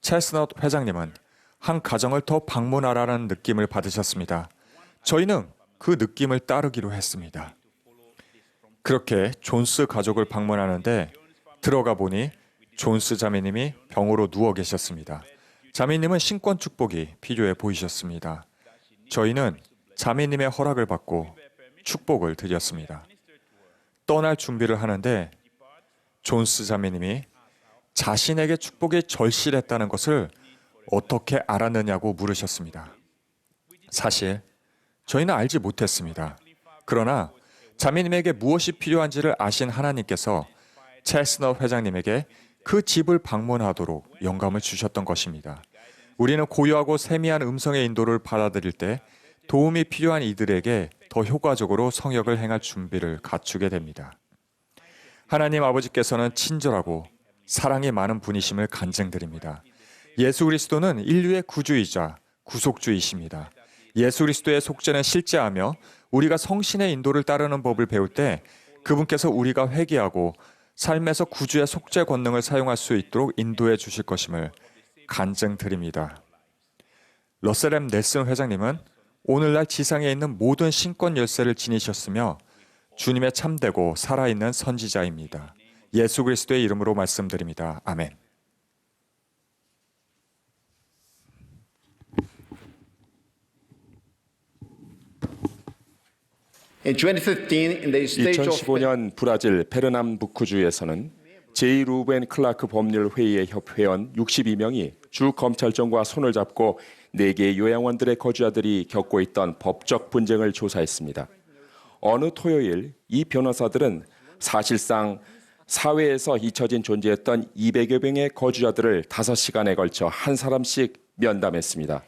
체스넛 회장님은 한 가정을 더 방문하라는 느낌을 받으셨습니다. 저희는 그 느낌을 따르기로 했습니다. 그렇게 존스 가족을 방문하는데 들어가 보니 존스 자매님이 병으로 누워 계셨습니다. 자매님은 신권 축복이 필요해 보이셨습니다. 저희는 자매님의 허락을 받고 축복을 드렸습니다. 떠날 준비를 하는데 존스 자매님이 자신에게 축복이 절실했다는 것을 어떻게 알았느냐고 물으셨습니다. 사실 저희는 알지 못했습니다. 그러나 자매님에게 무엇이 필요한지를 아신 하나님께서 체스넛 회장님에게 그 집을 방문하도록 영감을 주셨던 것입니다. 우리는 고요하고 세미한 음성의 인도를 받아들일 때 도움이 필요한 이들에게 더 효과적으로 성역을 행할 준비를 갖추게 됩니다. 하나님 아버지께서는 친절하고 사랑이 많은 분이심을 간증드립니다. 예수 그리스도는 인류의 구주이자 구속주이십니다. 예수 그리스도의 속죄는 실제하며 우리가 성신의 인도를 따르는 법을 배울 때 그분께서 우리가 회개하고 삶에서 구주의 속죄 권능을 사용할 수 있도록 인도해 주실 것임을 간증드립니다. 러셀 M. 넬슨 회장님은 오늘날 지상에 있는 모든 신권 열쇠를 지니셨으며 주님의 참되고 살아있는 선지자입니다. 예수 그리스도의 이름으로 말씀드립니다. 아멘. In 2015, in the state of 2015년 브라질 페르남부쿠주에서는 제2루벤 클라크 법률회의의 협회원 62명이 주 검찰청과 손을 잡고 4개의 요양원들의 거주자들이 겪고 있던 법적 분쟁을 조사했습니다. 어느 토요일 이 변호사들은 사실상 사회에서 잊혀진 존재였던 200여 명의 거주자들을 5시간에 걸쳐 한 사람씩 면담했습니다.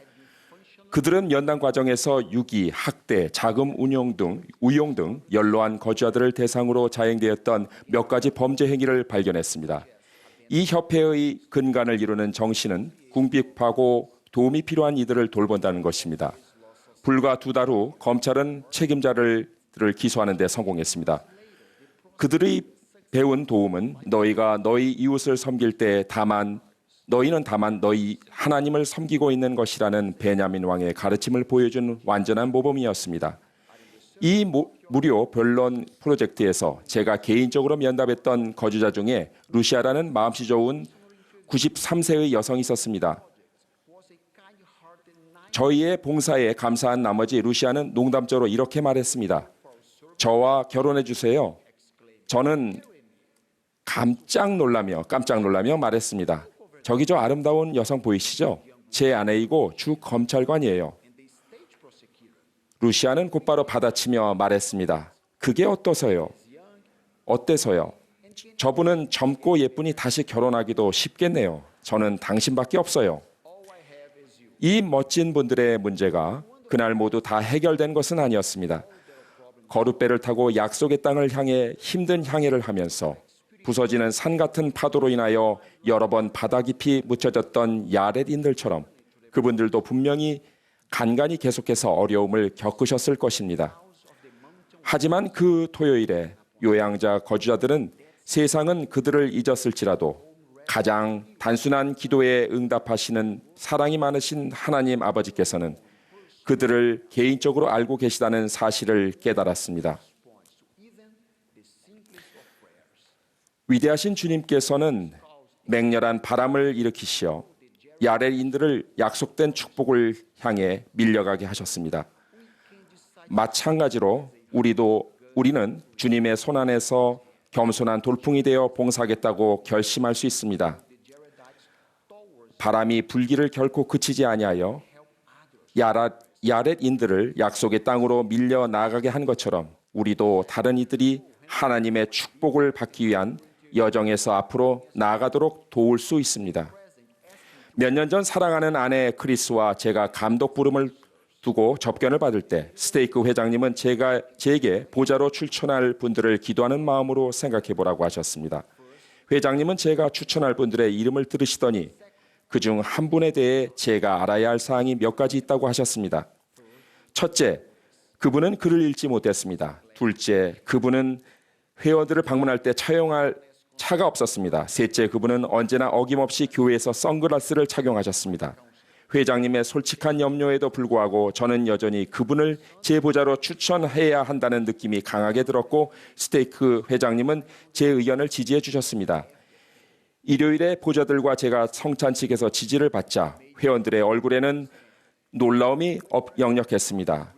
그들은 면담 과정에서 유기, 학대, 자금 우용 등 연로한 거주자들을 대상으로 자행되었던 몇 가지 범죄 행위를 발견했습니다. 이 협회의 근간을 이루는 정신은 궁핍하고 도움이 필요한 이들을 돌본다는 것입니다. 불과 2달 후 검찰은 책임자들을 기소하는 데 성공했습니다. 그들이 배운 도움은 너희가 너희 이웃을 섬길 때 너희는 다만 너희 하나님을 섬기고 있는 것이라는 베냐민 왕의 가르침을 보여준 완전한 모범이었습니다. 이 무료 변론 프로젝트에서 제가 개인적으로 면담했던 거주자 중에 루시아라는 마음씨 좋은 93세의 여성이 있었습니다. 저희의 봉사에 감사한 나머지 루시아는 농담조로 이렇게 말했습니다. 저와 결혼해 주세요. 저는 깜짝 놀라며 말했습니다. 저기 저 아름다운 여성 보이시죠? 제 아내이고 주 검찰관이에요. 루시아는 곧바로 받아치며 말했습니다. 그게 어때서요? 저분은 젊고 예쁘니 다시 결혼하기도 쉽겠네요. 저는 당신밖에 없어요. 이 멋진 분들의 문제가 그날 모두 다 해결된 것은 아니었습니다. 거룻배를 타고 약속의 땅을 향해 힘든 향해를 하면서 부서지는 산 같은 파도로 인하여 여러 번 바다 깊이 묻혀졌던 야렛인들처럼 그분들도 분명히 간간히 계속해서 어려움을 겪으셨을 것입니다. 하지만 그 토요일에 요양자 거주자들은 세상은 그들을 잊었을지라도 가장 단순한 기도에 응답하시는 사랑이 많으신 하나님 아버지께서는 그들을 개인적으로 알고 계시다는 사실을 깨달았습니다. 위대하신 주님께서는 맹렬한 바람을 일으키시어 야렛인들을 약속된 축복을 향해 밀려가게 하셨습니다. 마찬가지로 우리는 주님의 손안에서 겸손한 돌풍이 되어 봉사하겠다고 결심할 수 있습니다. 바람이 불기를 결코 그치지 아니하여 야렛인들을 약속의 땅으로 밀려 나가게 한 것처럼 우리도 다른 이들이 하나님의 축복을 받기 위한 여정에서 앞으로 나아가도록 도울 수 있습니다. 몇 년 전 사랑하는 아내 크리스와 제가 감독 부름을 두고 접견을 받을 때 스테이크 회장님은 제게 보좌로 추천할 분들을 기도하는 마음으로 생각해 보라고 하셨습니다. 회장님은 제가 추천할 분들의 이름을 들으시더니 그중 한 분에 대해 제가 알아야 할 사항이 몇 가지 있다고 하셨습니다. 첫째, 그분은 글을 읽지 못했습니다. 둘째, 그분은 회원들을 방문할 때 차용할 차가 없었습니다. 셋째, 그분은 언제나 어김없이 교회에서 선글라스를 착용하셨습니다. 회장님의 솔직한 염려에도 불구하고 저는 여전히 그분을 제 보좌로 추천해야 한다는 느낌이 강하게 들었고 스테이크 회장님은 제 의견을 지지해 주셨습니다. 일요일에 보좌들과 제가 성찬식에서 지지를 받자 회원들의 얼굴에는 놀라움이 역력했습니다.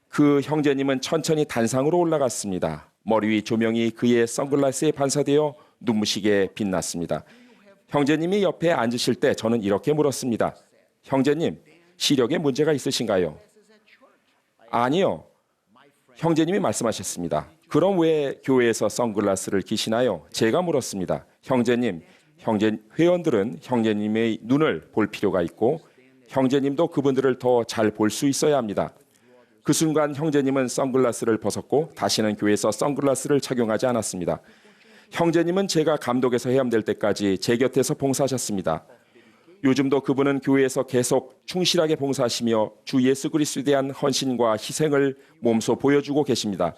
그 형제님은 천천히 단상으로 올라갔습니다. 머리 위 조명이 그의 선글라스에 반사되어 눈부시게 빛났습니다. 형제님이 옆에 앉으실 때 저는 이렇게 물었습니다. 형제님, 시력에 문제가 있으신가요? 아니요. 형제님이 말씀하셨습니다. 그럼 왜 교회에서 선글라스를 끼시나요? 제가 물었습니다. 회원들은 형제님의 눈을 볼 필요가 있고 형제님도 그분들을 더 잘 볼 수 있어야 합니다. 그 순간 형제님은 선글라스를 벗었고 다시는 교회에서 선글라스를 착용하지 않았습니다. 형제님은 제가 감독에서 해임될 때까지 제 곁에서 봉사하셨습니다. 요즘도 그분은 교회에서 계속 충실하게 봉사하시며 주 예수 그리스도에 대한 헌신과 희생을 몸소 보여주고 계십니다.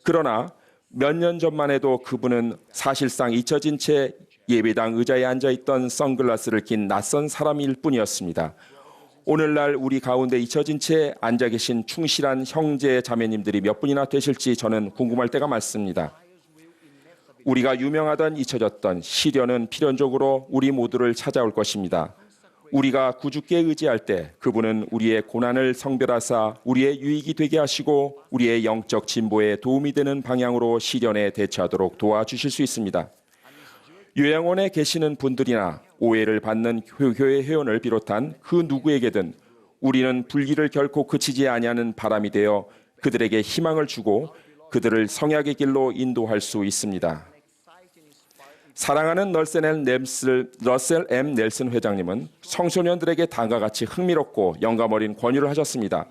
그러나 몇 년 전만 해도 그분은 사실상 잊혀진 채 예배당 의자에 앉아있던 선글라스를 낀 낯선 사람일 뿐이었습니다. 오늘날 우리 가운데 잊혀진 채 앉아 계신 충실한 형제 자매님들이 몇 분이나 되실지 저는 궁금할 때가 많습니다. 우리가 유명하던 잊혀졌던 시련은 필연적으로 우리 모두를 찾아올 것입니다. 우리가 구주께 의지할 때 그분은 우리의 고난을 성별하사 우리의 유익이 되게 하시고 우리의 영적 진보에 도움이 되는 방향으로 시련에 대처하도록 도와주실 수 있습니다. 요양원에 계시는 분들이나 오해를 받는 교회 회원을 비롯한 그 누구에게든 우리는 불길을 결코 그치지 아니하는 바람이 되어 그들에게 희망을 주고 그들을 성약의 길로 인도할 수 있습니다. 사랑하는 러셀 M. 넬슨 회장님은 청소년들에게 다음과 같이 흥미롭고 영감 어린 권유를 하셨습니다.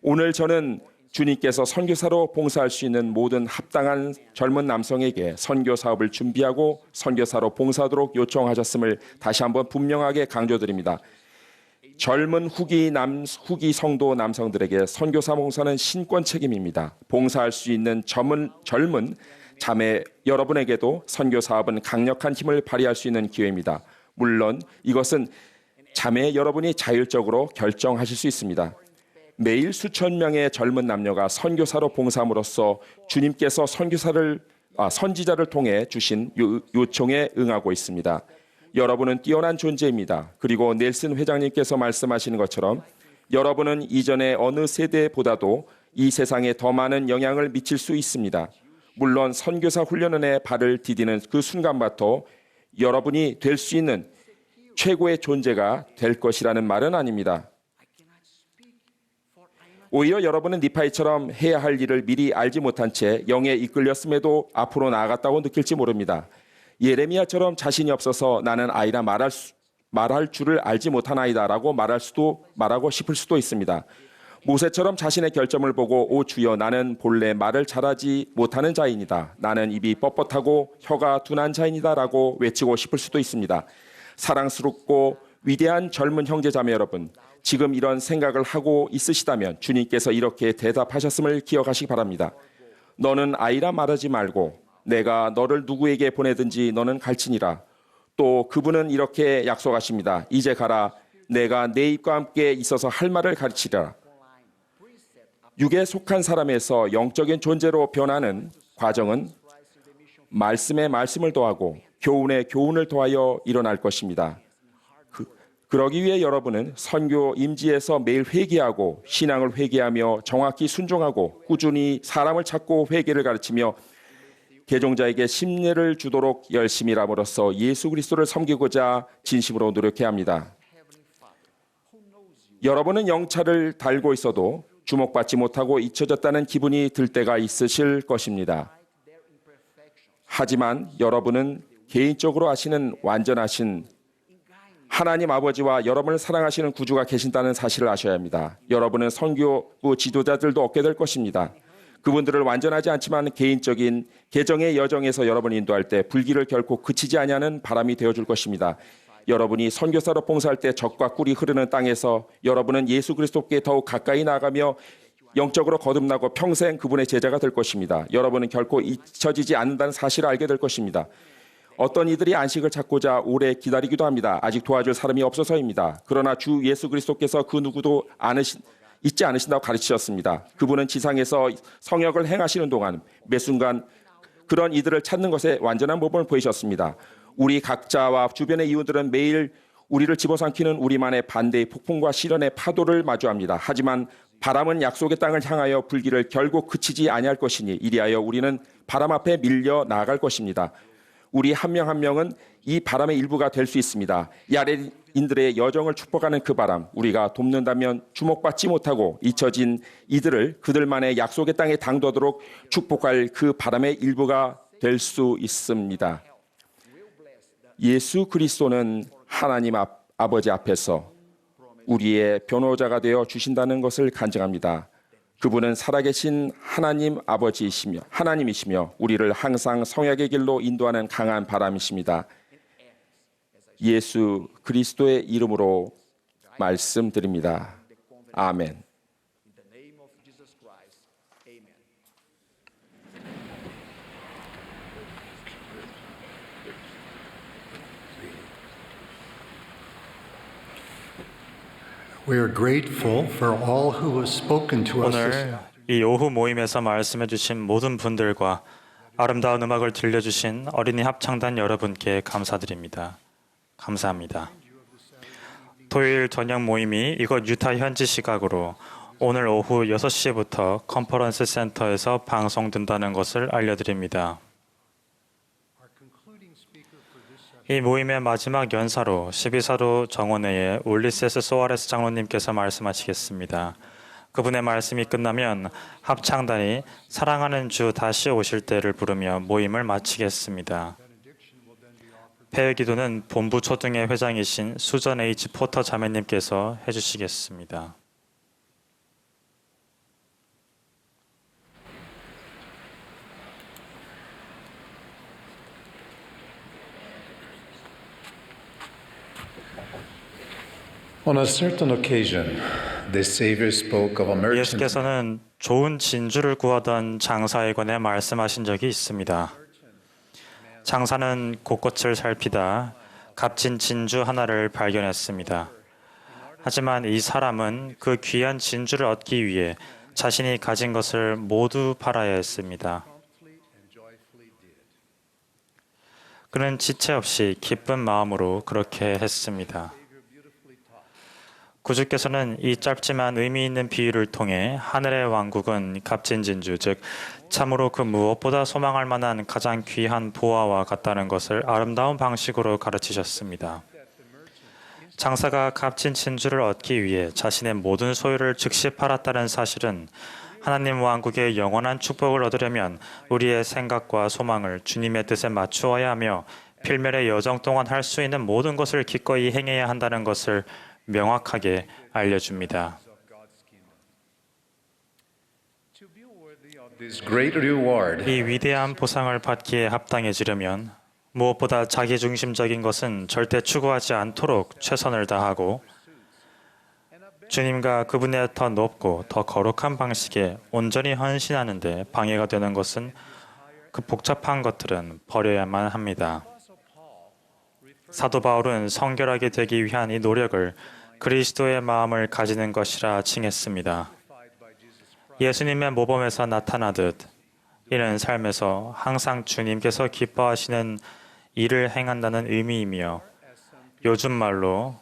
오늘 저는 주님께서 선교사로 봉사할 수 있는 모든 합당한 젊은 남성에게 선교 사업을 준비하고 선교사로 봉사하도록 요청하셨음을 다시 한번 분명하게 강조드립니다. 젊은 후기 성도 남성들에게 선교사 봉사는 신권 책임입니다. 봉사할 수 있는 젊은 자매 여러분에게도 선교 사업은 강력한 힘을 발휘할 수 있는 기회입니다. 물론 이것은 자매 여러분이 자율적으로 결정하실 수 있습니다. 매일 수천 명의 젊은 남녀가 선교사로 봉사함으로써 주님께서 선지자를 통해 주신 요청에 응하고 있습니다. 여러분은 뛰어난 존재입니다. 그리고 넬슨 회장님께서 말씀하시는 것처럼 여러분은 이전의 어느 세대보다도 이 세상에 더 많은 영향을 미칠 수 있습니다. 물론 선교사 훈련원에 발을 디디는 그 순간부터 여러분이 될 수 있는 최고의 존재가 될 것이라는 말은 아닙니다. 오히려 여러분은 니파이처럼 해야 할 일을 미리 알지 못한 채 영에 이끌렸음에도 앞으로 나아갔다고 느낄지 모릅니다. 예레미야처럼 자신이 없어서 나는 아이라 말할 줄을 알지 못한 아이다라고 말하고 싶을 수도 있습니다. 모세처럼 자신의 결점을 보고 오 주여 나는 본래 말을 잘하지 못하는 자이니다. 나는 입이 뻣뻣하고 혀가 둔한 자이니다라고 외치고 싶을 수도 있습니다. 사랑스럽고 위대한 젊은 형제자매 여러분, 지금 이런 생각을 하고 있으시다면 주님께서 이렇게 대답하셨음을 기억하시기 바랍니다. 너는 아이라 말하지 말고 내가 너를 누구에게 보내든지 너는 갈지니라. 또 그분은 이렇게 약속하십니다. 이제 가라. 내가 내 입과 함께 있어서 할 말을 가르치리라. 육에 속한 사람에서 영적인 존재로 변하는 과정은 말씀에 말씀을 더하고 교훈에 교훈을 더하여 일어날 것입니다. 그러기 위해 여러분은 선교 임지에서 매일 회개하고 신앙을 회개하며 정확히 순종하고 꾸준히 사람을 찾고 회개를 가르치며 개종자에게 심례를 주도록 열심히 일함으로써 예수 그리스도를 섬기고자 진심으로 노력해야 합니다. 여러분은 영차를 달고 있어도 주목받지 못하고 잊혀졌다는 기분이 들 때가 있으실 것입니다. 하지만 여러분은 개인적으로 아시는 완전하신 하나님 아버지와 여러분을 사랑하시는 구주가 계신다는 사실을 아셔야 합니다. 여러분은 선교부 지도자들도 얻게 될 것입니다. 그분들을 완전하지 않지만 개인적인 개정의 여정에서 여러분이 인도할 때 불길을 결코 그치지 아니하는 바람이 되어줄 것입니다. 여러분이 선교사로 봉사할 때 젖과 꿀이 흐르는 땅에서 여러분은 예수 그리스도께 더욱 가까이 나아가며 영적으로 거듭나고 평생 그분의 제자가 될 것입니다. 여러분은 결코 잊혀지지 않는다는 사실을 알게 될 것입니다. 어떤 이들이 안식을 찾고자 오래 기다리기도 합니다. 아직 도와줄 사람이 없어서입니다. 그러나 주 예수 그리스도께서 그 누구도 잊지 않으신다고 가르치셨습니다. 그분은 지상에서 성역을 행하시는 동안 매 순간 그런 이들을 찾는 것에 완전한 모범을 보이셨습니다. 우리 각자와 주변의 이웃들은 매일 우리를 집어삼키는 우리만의 반대의 폭풍과 시련의 파도를 마주합니다. 하지만 바람은 약속의 땅을 향하여 불길을 결국 그치지 아니할 것이니 이리하여 우리는 바람 앞에 밀려 나아갈 것입니다. 우리 한 명 한 명은 이 바람의 일부가 될 수 있습니다. 야레인들의 여정을 축복하는 그 바람, 우리가 돕는다면 주목받지 못하고 잊혀진 이들을 그들만의 약속의 땅에 당도하도록 축복할 그 바람의 일부가 될 수 있습니다. 예수 그리스도는 하나님 아버지 앞에서 우리의 변호자가 되어 주신다는 것을 간증합니다. 그분은 살아계신 하나님 아버지이시며 하나님이시며 우리를 항상 성약의 길로 인도하는 강한 바람이십니다. 예수 그리스도의 이름으로 말씀드립니다. 아멘. We are grateful for all who have spoken to us this 오늘 이 오후 모임에서 말씀해 주신 모든 분들과 아름다운 음악을 들려주신 어린이 합창단 여러분께 감사드립니다. 감사합니다. 토요일 저녁 모임이 이곳 유타 현지 시각으로 오늘 오후 6시부터 컨퍼런스 센터에서 방송된다는 것을 알려드립니다. 이 모임의 마지막 연사로 12사도 정원회의 울리세스 소아레스 장로님께서 말씀하시겠습니다. 그분의 말씀이 끝나면 합창단이 사랑하는 주 다시 오실 때를 부르며 모임을 마치겠습니다. 폐회 기도는 본부 초등회 회장이신 수전 H. 포터 자매님께서 해주시겠습니다. On a certain occasion, the Savior spoke of a merchant. 예수께서는 좋은 진주를 구하던 장사에 관해 말씀하신 적이 있습니다. 장사는 곳곳을 살피다 값진 진주 하나를 발견했습니다. 하지만 이 사람은 그 귀한 진주를 얻기 위해 자신이 가진 것을 모두 팔아야 했습니다. 그는 지체 없이 기쁜 마음으로 그렇게 했습니다. 구주께서는 이 짧지만 의미 있는 비유를 통해 하늘의 왕국은 값진 진주, 즉 참으로 그 무엇보다 소망할 만한 가장 귀한 보화와 같다는 것을 아름다운 방식으로 가르치셨습니다. 장사가 값진 진주를 얻기 위해 자신의 모든 소유를 즉시 팔았다는 사실은 하나님 왕국의 영원한 축복을 얻으려면 우리의 생각과 소망을 주님의 뜻에 맞추어야 하며 필멸의 여정 동안 할 수 있는 모든 것을 기꺼이 행해야 한다는 것을 명확하게 알려줍니다. 이 위대한 보상을 받기에 합당해지려면 무엇보다 자기중심적인 것은 절대 추구하지 않도록 최선을 다하고 주님과 그분의 더 높고 더 거룩한 방식에 온전히 헌신하는 데 방해가 되는 것은 그 복잡한 것들은 버려야만 합니다. 사도 바울은 성결하게 되기 위한 이 노력을 그리스도의 마음을 가지는 것이라 칭했습니다. 예수님의 모범에서 나타나듯 이는 삶에서 항상 주님께서 기뻐하시는 일을 행한다는 의미이며 요즘 말로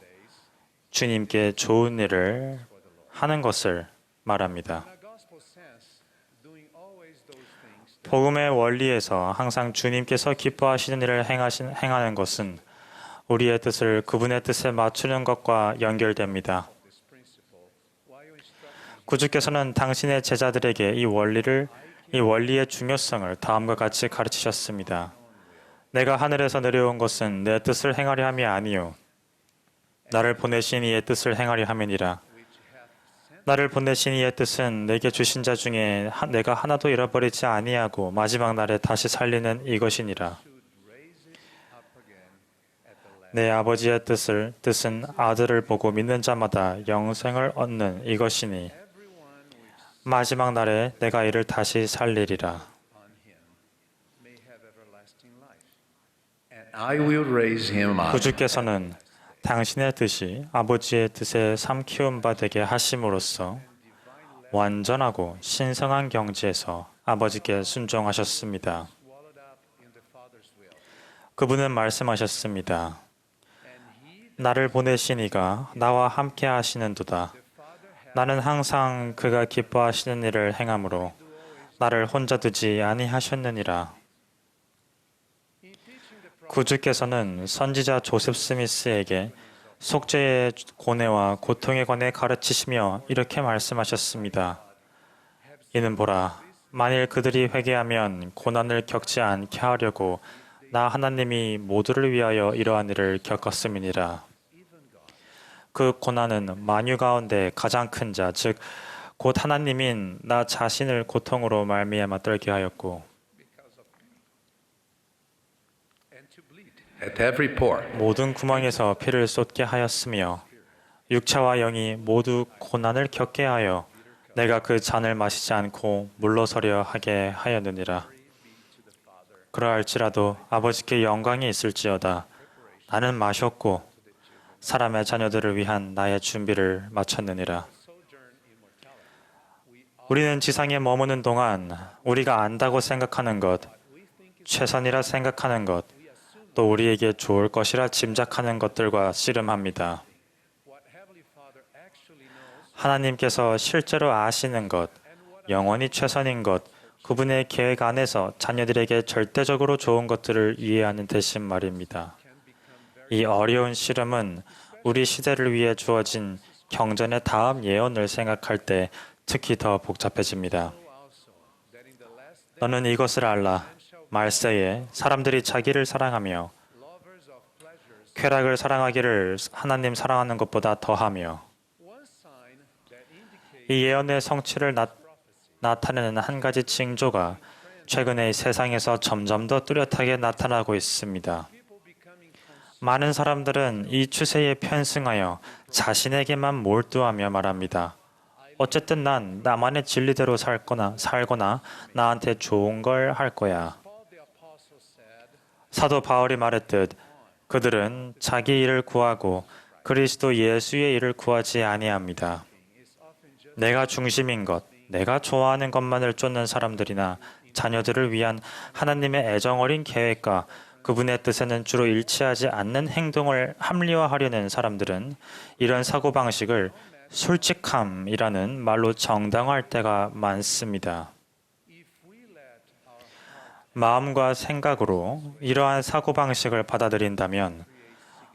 주님께 좋은 일을 하는 것을 말합니다. 복음의 원리에서 항상 주님께서 기뻐하시는 일을 행하는 것은 우리의 뜻을 그분의 뜻에 맞추는 것과 연결됩니다. 구주께서는 당신의 제자들에게 이 원리의 중요성을 다음과 같이 가르치셨습니다. 내가 하늘에서 내려온 것은 내 뜻을 행하려 함이 아니요 나를 보내신 이의 뜻을 행하려 함이니라. 나를 보내신 이의 뜻은 내게 주신 자 중에 내가 하나도 잃어버리지 아니하고 마지막 날에 다시 살리는 이것이니라. 내 아버지의 뜻은 아들을 보고 믿는 자마다 영생을 얻는 이것이니 마지막 날에 내가 이를 다시 살리리라. 구주께서는 당신의 뜻이 아버지의 뜻에 삼키운 바 되게 하심으로써 완전하고 신성한 경지에서 아버지께 순종하셨습니다. 그분은 말씀하셨습니다. 나를 보내신 이가 나와 함께 하시는도다. 나는 항상 그가 기뻐하시는 일을 행함으로 나를 혼자 두지 아니하셨느니라. 구주께서는 선지자 조셉 스미스에게 속죄의 고뇌와 고통에 관해 가르치시며 이렇게 말씀하셨습니다. 이는 보라, 만일 그들이 회개하면 고난을 겪지 않게 하려고 나 하나님이 모두를 위하여 이러한 일을 겪었음이니라. 그 고난은 만유 가운데 가장 큰 자, 즉 곧 하나님인 나 자신을 고통으로 말미암아 떨게 하였고 모든 구멍에서 피를 쏟게 하였으며 육체와 영이 모두 고난을 겪게 하여 내가 그 잔을 마시지 않고 물러서려 하게 하였느니라. 그러할지라도 아버지께 영광이 있을지어다. 나는 마셨고 사람의 자녀들을 위한 나의 준비를 마쳤느니라. 우리는 지상에 머무는 동안 우리가 안다고 생각하는 것, 최선이라 생각하는 것, 또 우리에게 좋을 것이라 짐작하는 것들과 씨름합니다. 하나님께서 실제로 아시는 것, 영원히 최선인 것, 그분의 계획 안에서 자녀들에게 절대적으로 좋은 것들을 이해하는 대신 말입니다. 이 어려운 씨름은 우리 시대를 위해 주어진 경전의 다음 예언을 생각할 때 특히 더 복잡해집니다. 너는 이것을 알라. 말세에 사람들이 자기를 사랑하며 쾌락을 사랑하기를 하나님 사랑하는 것보다 더하며. 이 예언의 성취를 나타내는 한 가지 징조가 최근에 세상에서 점점 더 뚜렷하게 나타나고 있습니다. 많은 사람들은 이 추세에 편승하여 자신에게만 몰두하며 말합니다. 어쨌든 난 나만의 진리대로 살거나 나한테 좋은 걸 할 거야. 사도 바울이 말했듯 그들은 자기 일을 구하고 그리스도 예수의 일을 구하지 아니합니다. 내가 중심인 것, 내가 좋아하는 것만을 쫓는 사람들이나 자녀들을 위한 하나님의 애정어린 계획과 그분의 뜻에는 주로 일치하지 않는 행동을 합리화하려는 사람들은 이런 사고방식을 솔직함이라는 말로 정당화할 때가 많습니다. 마음과 생각으로 이러한 사고방식을 받아들인다면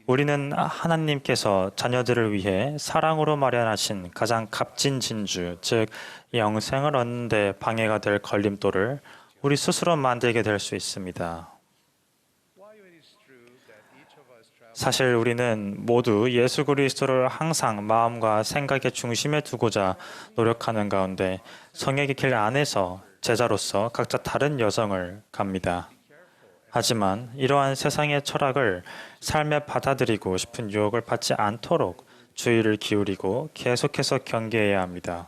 우리는 하나님께서 자녀들을 위해 사랑으로 마련하신 가장 값진 진주, 즉 영생을 얻는 데 방해가 될 걸림돌을 우리 스스로 만들게 될 수 있습니다. 사실 우리는 모두 예수 그리스도를 항상 마음과 생각의 중심에 두고자 노력하는 가운데 성령의 길 안에서 제자로서 각자 다른 여정을 갑니다. 하지만 이러한 세상의 철학을 삶에 받아들이고 싶은 유혹을 받지 않도록 주의를 기울이고 계속해서 경계해야 합니다.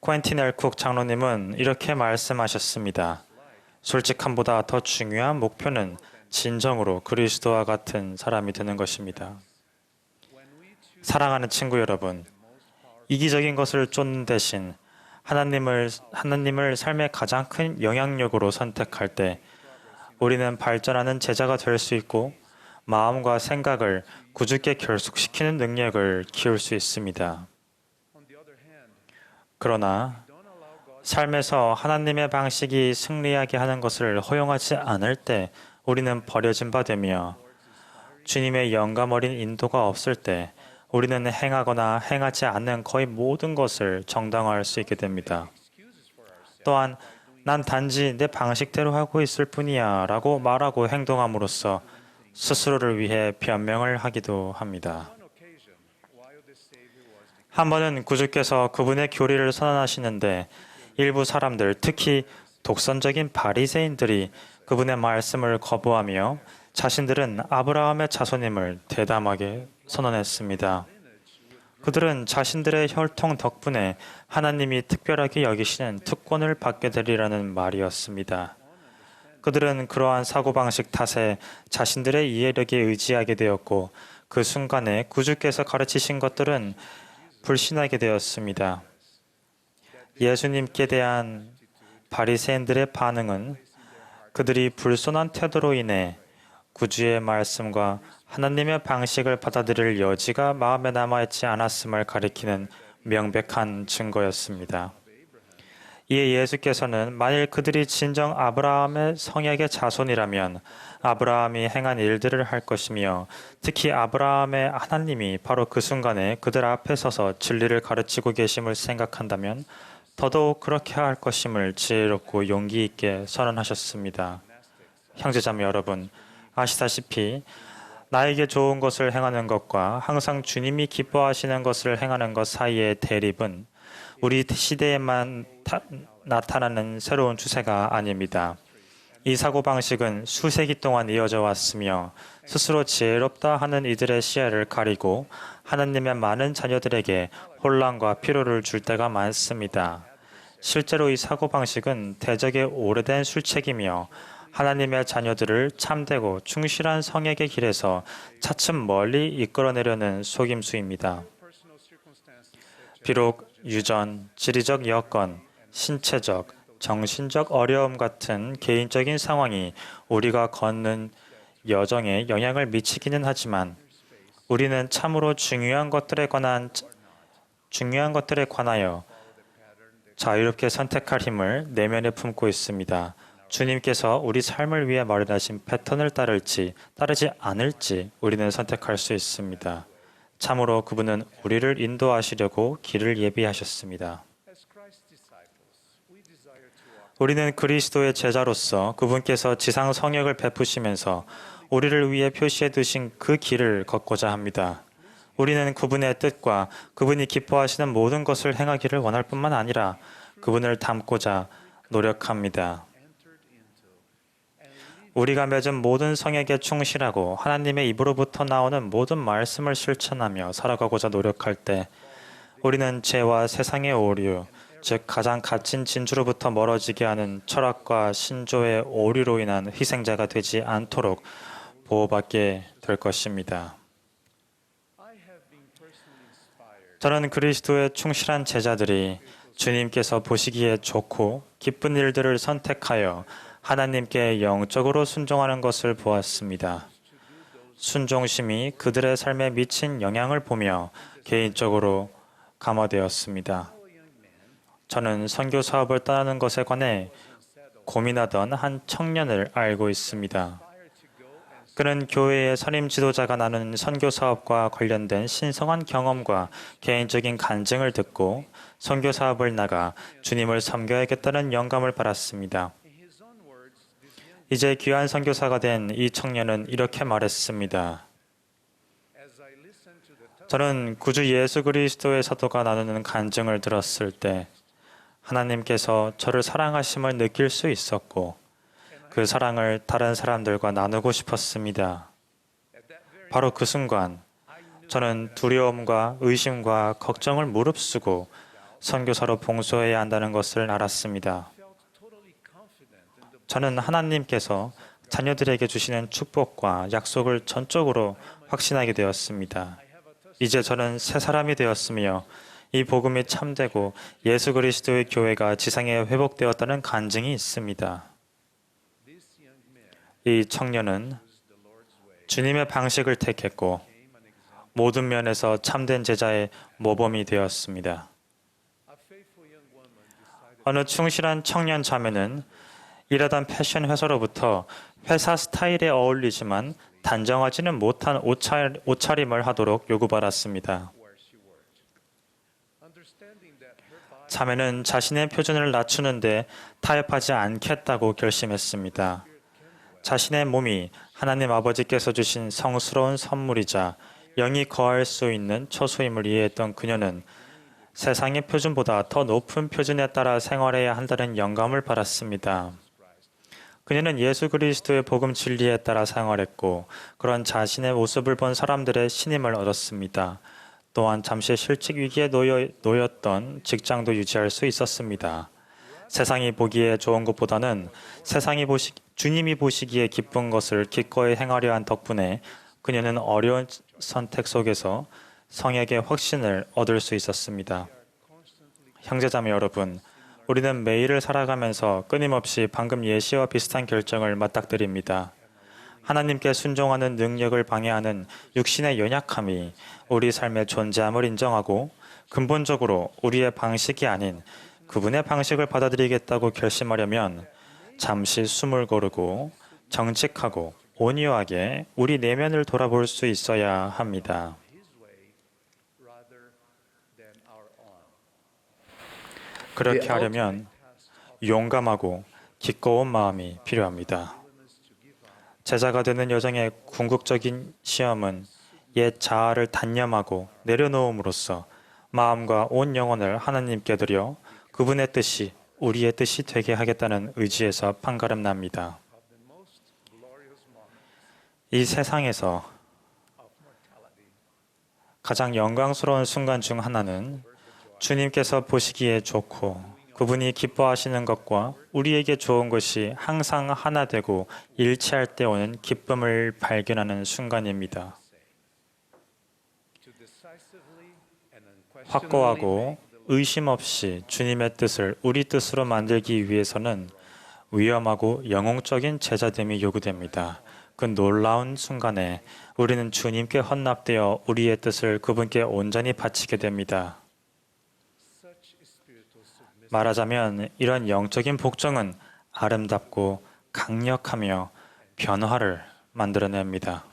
퀸틴 엘 쿡 장로님은 이렇게 말씀하셨습니다. 솔직함보다 더 중요한 목표는 진정으로 그리스도와 같은 사람이 되는 것입니다. 사랑하는 친구 여러분, 이기적인 것을 쫓는 대신 하나님을 삶의 가장 큰 영향력으로 선택할 때 우리는 발전하는 제자가 될 수 있고 마음과 생각을 굳게 결속시키는 능력을 키울 수 있습니다. 그러나 삶에서 하나님의 방식이 승리하게 하는 것을 허용하지 않을 때 우리는 버려진 바 되며 주님의 영감 어린 인도가 없을 때 우리는 행하거나 행하지 않는 거의 모든 것을 정당화할 수 있게 됩니다. 또한 난 단지 내 방식대로 하고 있을 뿐이야 라고 말하고 행동함으로써 스스로를 위해 변명을 하기도 합니다. 한 번은 구주께서 그분의 교리를 선언하시는데 일부 사람들, 특히 독선적인 바리새인들이 그분의 말씀을 거부하며 자신들은 아브라함의 자손임을 대담하게 선언했습니다. 그들은 자신들의 혈통 덕분에 하나님이 특별하게 여기시는 특권을 받게 되리라는 말이었습니다. 그들은 그러한 사고방식 탓에 자신들의 이해력에 의지하게 되었고 그 순간에 구주께서 가르치신 것들은 불신하게 되었습니다. 예수님께 대한 바리새인들의 반응은 그들이 불손한 태도로 인해 구주의 말씀과 하나님의 방식을 받아들일 여지가 마음에 남아있지 않았음을 가리키는 명백한 증거였습니다. 이에 예수께서는 만일 그들이 진정 아브라함의 성약의 자손이라면 아브라함이 행한 일들을 할 것이며 특히 아브라함의 하나님이 바로 그 순간에 그들 앞에 서서 진리를 가르치고 계심을 생각한다면 더더욱 그렇게 할 것임을 지혜롭고 용기 있게 선언하셨습니다. 형제자매 여러분, 아시다시피 나에게 좋은 것을 행하는 것과 항상 주님이 기뻐하시는 것을 행하는 것 사이의 대립은 우리 시대에만 나타나는 새로운 추세가 아닙니다. 이 사고방식은 수세기 동안 이어져 왔으며 스스로 지혜롭다 하는 이들의 시야를 가리고 하나님의 많은 자녀들에게 혼란과 피로를 줄 때가 많습니다. 실제로 이 사고방식은 대적의 오래된 술책이며 하나님의 자녀들을 참되고 충실한 성역의 길에서 차츰 멀리 이끌어내려는 속임수입니다. 비록 유전, 지리적 여건, 신체적, 정신적 어려움 같은 개인적인 상황이 우리가 걷는 여정에 영향을 미치기는 하지만 우리는 참으로 중요한 것들에 관하여 자유롭게 선택할 힘을 내면에 품고 있습니다. 주님께서 우리 삶을 위해 마련하신 패턴을 따르지 않을지 우리는 선택할 수 있습니다. 참으로 그분은 우리를 인도하시려고 길을 예비하셨습니다. 우리는 그리스도의 제자로서 그분께서 지상 성역을 베푸시면서 우리를 위해 표시해 두신 그 길을 걷고자 합니다. 우리는 그분의 뜻과 그분이 기뻐하시는 모든 것을 행하기를 원할 뿐만 아니라 그분을 닮고자 노력합니다. 우리가 맺은 모든 성역에 충실하고 하나님의 입으로부터 나오는 모든 말씀을 실천하며 살아가고자 노력할 때 우리는 죄와 세상의 오류, 즉 가장 갇힌 진주로부터 멀어지게 하는 철학과 신조의 오류로 인한 희생자가 되지 않도록 보호받게 될 것입니다. 저는 그리스도의 충실한 제자들이 주님께서 보시기에 좋고 기쁜 일들을 선택하여 하나님께 영적으로 순종하는 것을 보았습니다. 순종심이 그들의 삶에 미친 영향을 보며 개인적으로 감화되었습니다. 저는 선교 사업을 떠나는 것에 관해 고민하던 한 청년을 알고 있습니다. 그는 교회의 선임 지도자가 나누는 선교 사업과 관련된 신성한 경험과 개인적인 간증을 듣고 선교 사업을 나가 주님을 섬겨야겠다는 영감을 받았습니다. 이제 귀한 선교사가 된 이 청년은 이렇게 말했습니다. 저는 구주 예수 그리스도의 사도가 나누는 간증을 들었을 때 하나님께서 저를 사랑하심을 느낄 수 있었고 그 사랑을 다른 사람들과 나누고 싶었습니다. 바로 그 순간 저는 두려움과 의심과 걱정을 무릅쓰고 선교사로 봉사해야 한다는 것을 알았습니다. 저는 하나님께서 자녀들에게 주시는 축복과 약속을 전적으로 확신하게 되었습니다. 이제 저는 새 사람이 되었으며 이 복음이 참되고 예수 그리스도의 교회가 지상에 회복되었다는 간증이 있습니다. 이 청년은 주님의 방식을 택했고 모든 면에서 참된 제자의 모범이 되었습니다. 어느 충실한 청년 자매는 일하던 패션 회사로부터 회사 스타일에 어울리지만 단정하지는 못한 옷차림을 하도록 요구받았습니다. 자매는 자신의 표준을 낮추는데 타협하지 않겠다고 결심했습니다. 자신의 몸이 하나님 아버지께서 주신 성스러운 선물이자 영이 거할 수 있는 처소임을 이해했던 그녀는 세상의 표준보다 더 높은 표준에 따라 생활해야 한다는 영감을 받았습니다. 그녀는 예수 그리스도의 복음 진리에 따라 생활했고 그런 자신의 모습을 본 사람들의 신임을 얻었습니다. 또한 잠시 실직 위기에 놓였던 직장도 유지할 수 있었습니다. 세상이 보기에 좋은 것보다는 주님이 보시기에 기쁜 것을 기꺼이 행하려 한 덕분에 그녀는 어려운 선택 속에서 성역의 확신을 얻을 수 있었습니다. 형제자매 여러분, 우리는 매일을 살아가면서 끊임없이 방금 예시와 비슷한 결정을 맞닥뜨립니다. 하나님께 순종하는 능력을 방해하는 육신의 연약함이 우리 삶의 존재함을 인정하고 근본적으로 우리의 방식이 아닌 그분의 방식을 받아들이겠다고 결심하려면 잠시 숨을 고르고 정직하고 온유하게 우리 내면을 돌아볼 수 있어야 합니다. 그렇게 하려면 용감하고 기꺼운 마음이 필요합니다. 제자가 되는 여정의 궁극적인 시험은 옛 자아를 단념하고 내려놓음으로써 마음과 온 영혼을 하나님께 드려 그분의 뜻이 우리의 뜻이 되게 하겠다는 의지에서 판가름납니다. 이 세상에서 가장 영광스러운 순간 중 하나는 주님께서 보시기에 좋고 그분이 기뻐하시는 것과 우리에게 좋은 것이 항상 하나 되고 일치할 때 오는 기쁨을 발견하는 순간입니다. 확고하고 의심 없이 주님의 뜻을 우리 뜻으로 만들기 위해서는 위험하고 영웅적인 제자됨이 요구됩니다. 그 놀라운 순간에 우리는 주님께 헌납되어 우리의 뜻을 그분께 온전히 바치게 됩니다. 말하자면 이런 영적인 복종은 아름답고 강력하며 변화를 만들어냅니다.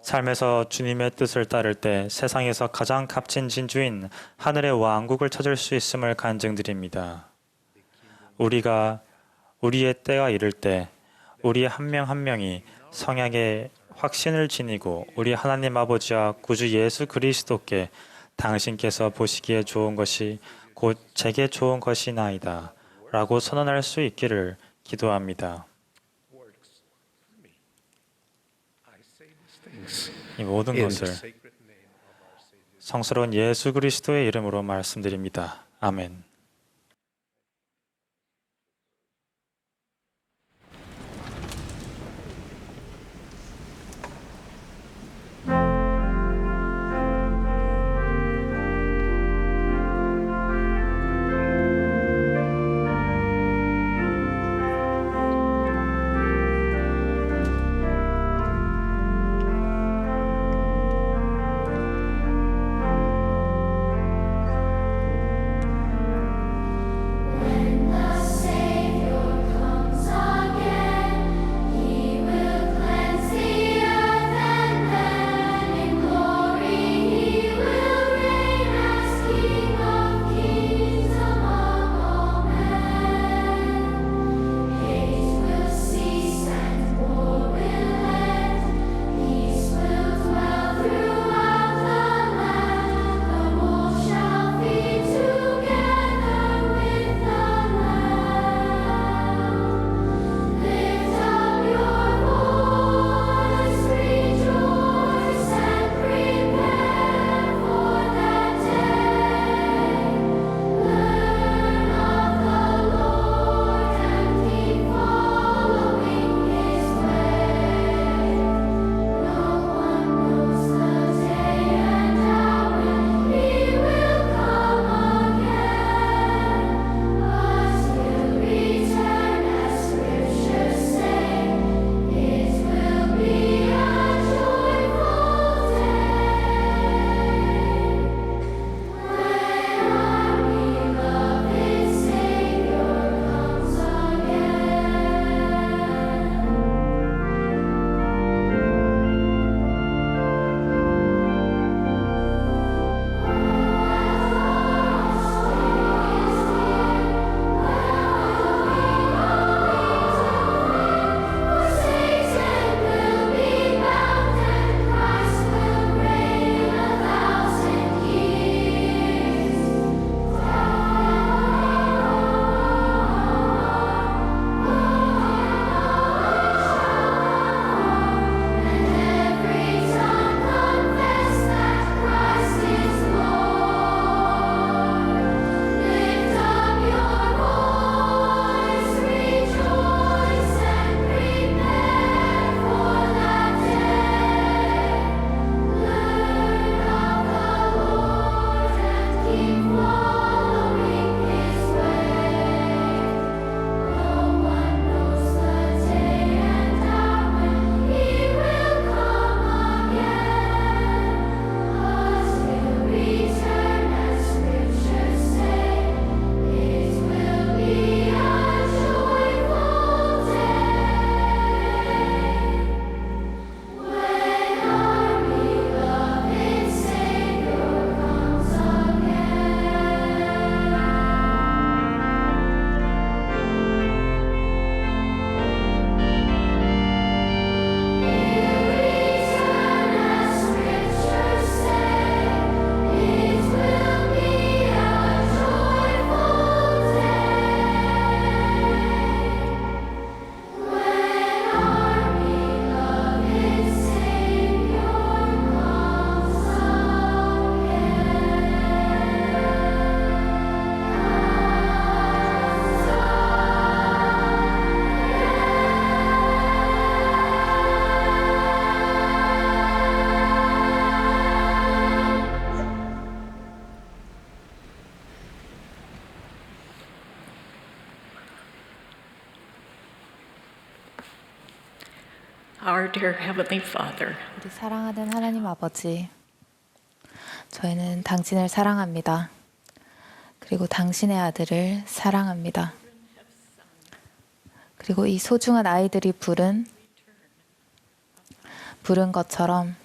삶에서 주님의 뜻을 따를 때 세상에서 가장 값진 진주인 하늘의 왕국을 찾을 수 있음을 간증드립니다. 우리가 우리의 때가 이를 때 우리 한 명 한 명이 성약의 확신을 지니고 우리 하나님 아버지와 구주 예수 그리스도께 당신께서 보시기에 좋은 것이 곧 제게 좋은 것이나이다 라고 선언할 수 있기를 기도합니다. 이 모든 것을 성스러운 예수 그리스도의 이름으로 말씀드립니다. 아멘. Our dear Heavenly Father, 우리 사랑하는 하나님 아버지, 저희는 당신을 사랑합니다. 그리고 당신의 아들을 사랑합니다. 그리고 이 소중한 아이들이 부른 것처럼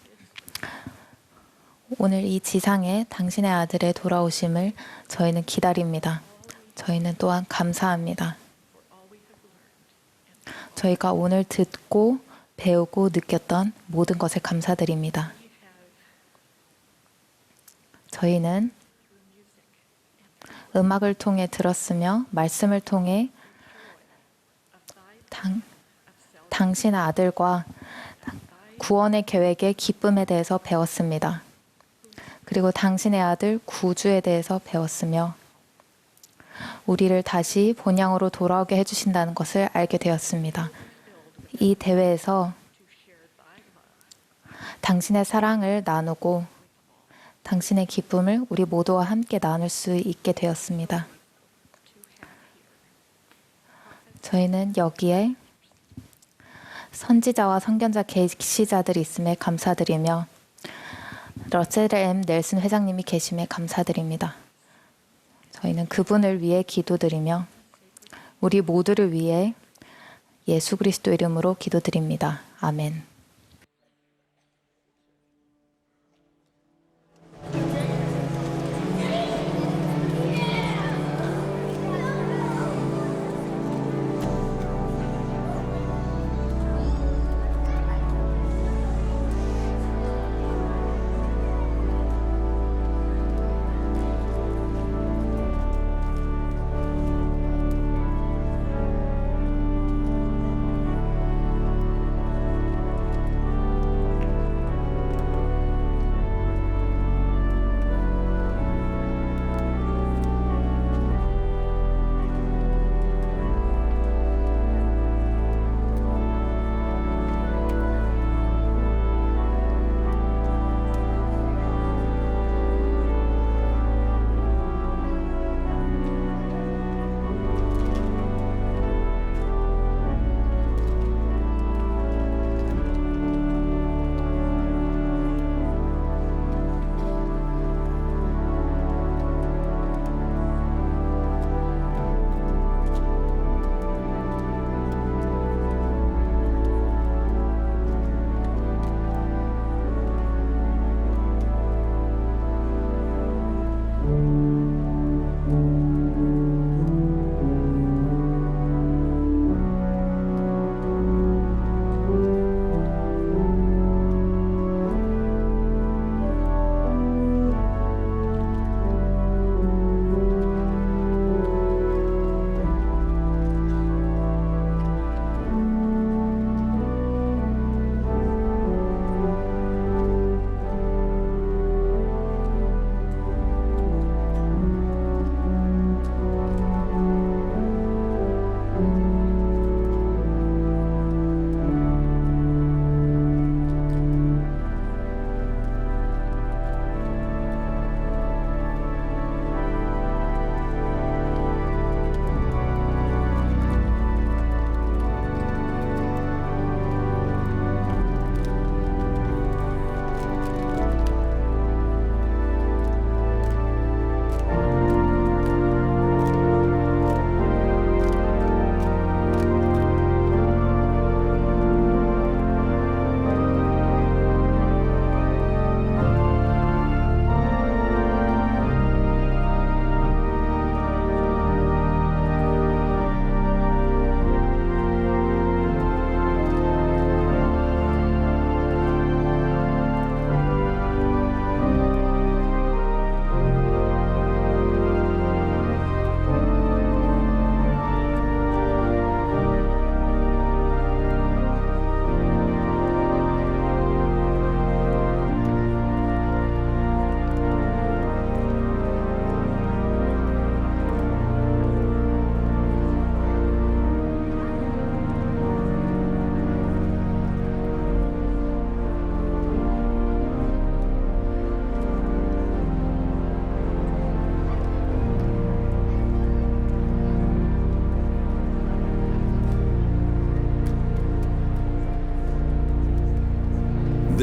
오늘 이 지상에 당신의 아들의 돌아오심을 저희는 기다립니다. 저희는 또한 감사합니다. 저희가 오늘 듣고 배우고 느꼈던 모든 것에 감사드립니다. 저희는 음악을 통해 들었으며 말씀을 통해 당신 아들과 구원의 계획의 기쁨에 대해서 배웠습니다. 그리고 당신의 아들 구주에 대해서 배웠으며 우리를 다시 본향으로 돌아오게 해주신다는 것을 알게 되었습니다. 이 대회에서 당신의 사랑을 나누고 당신의 기쁨을 우리 모두와 함께 나눌 수 있게 되었습니다. 저희는 여기에 선지자와 선견자 계시자들이 있음에 감사드리며 러셀 M. 넬슨 회장님이 계심에 감사드립니다. 저희는 그분을 위해 기도드리며 우리 모두를 위해 예수 그리스도 이름으로 기도드립니다. 아멘.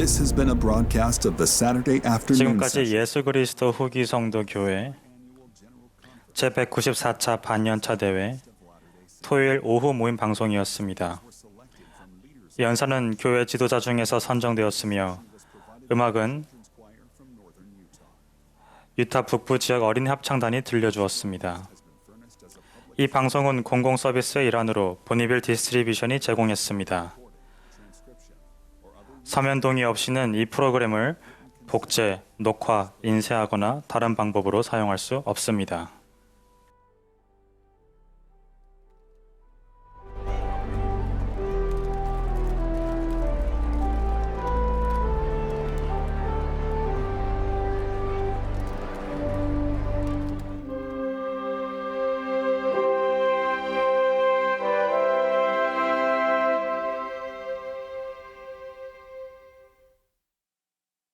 This has been a broadcast of the Saturday afternoon 지금까지 session. 예수 그리스도 후기 성도 교회 제194차 반년차 대회 토요일 오후 모임 방송이었습니다. 연사는 교회 지도자 중에서 선정되었으며 음악은 유타 북부 지역 어린이 합창단이 들려주었습니다. 이 방송은 공공 서비스의 일환으로 보니빌 디스트리뷰션이 제공했습니다. 서면 동의 없이는 이 프로그램을 복제, 녹화, 인쇄하거나 다른 방법으로 사용할 수 없습니다.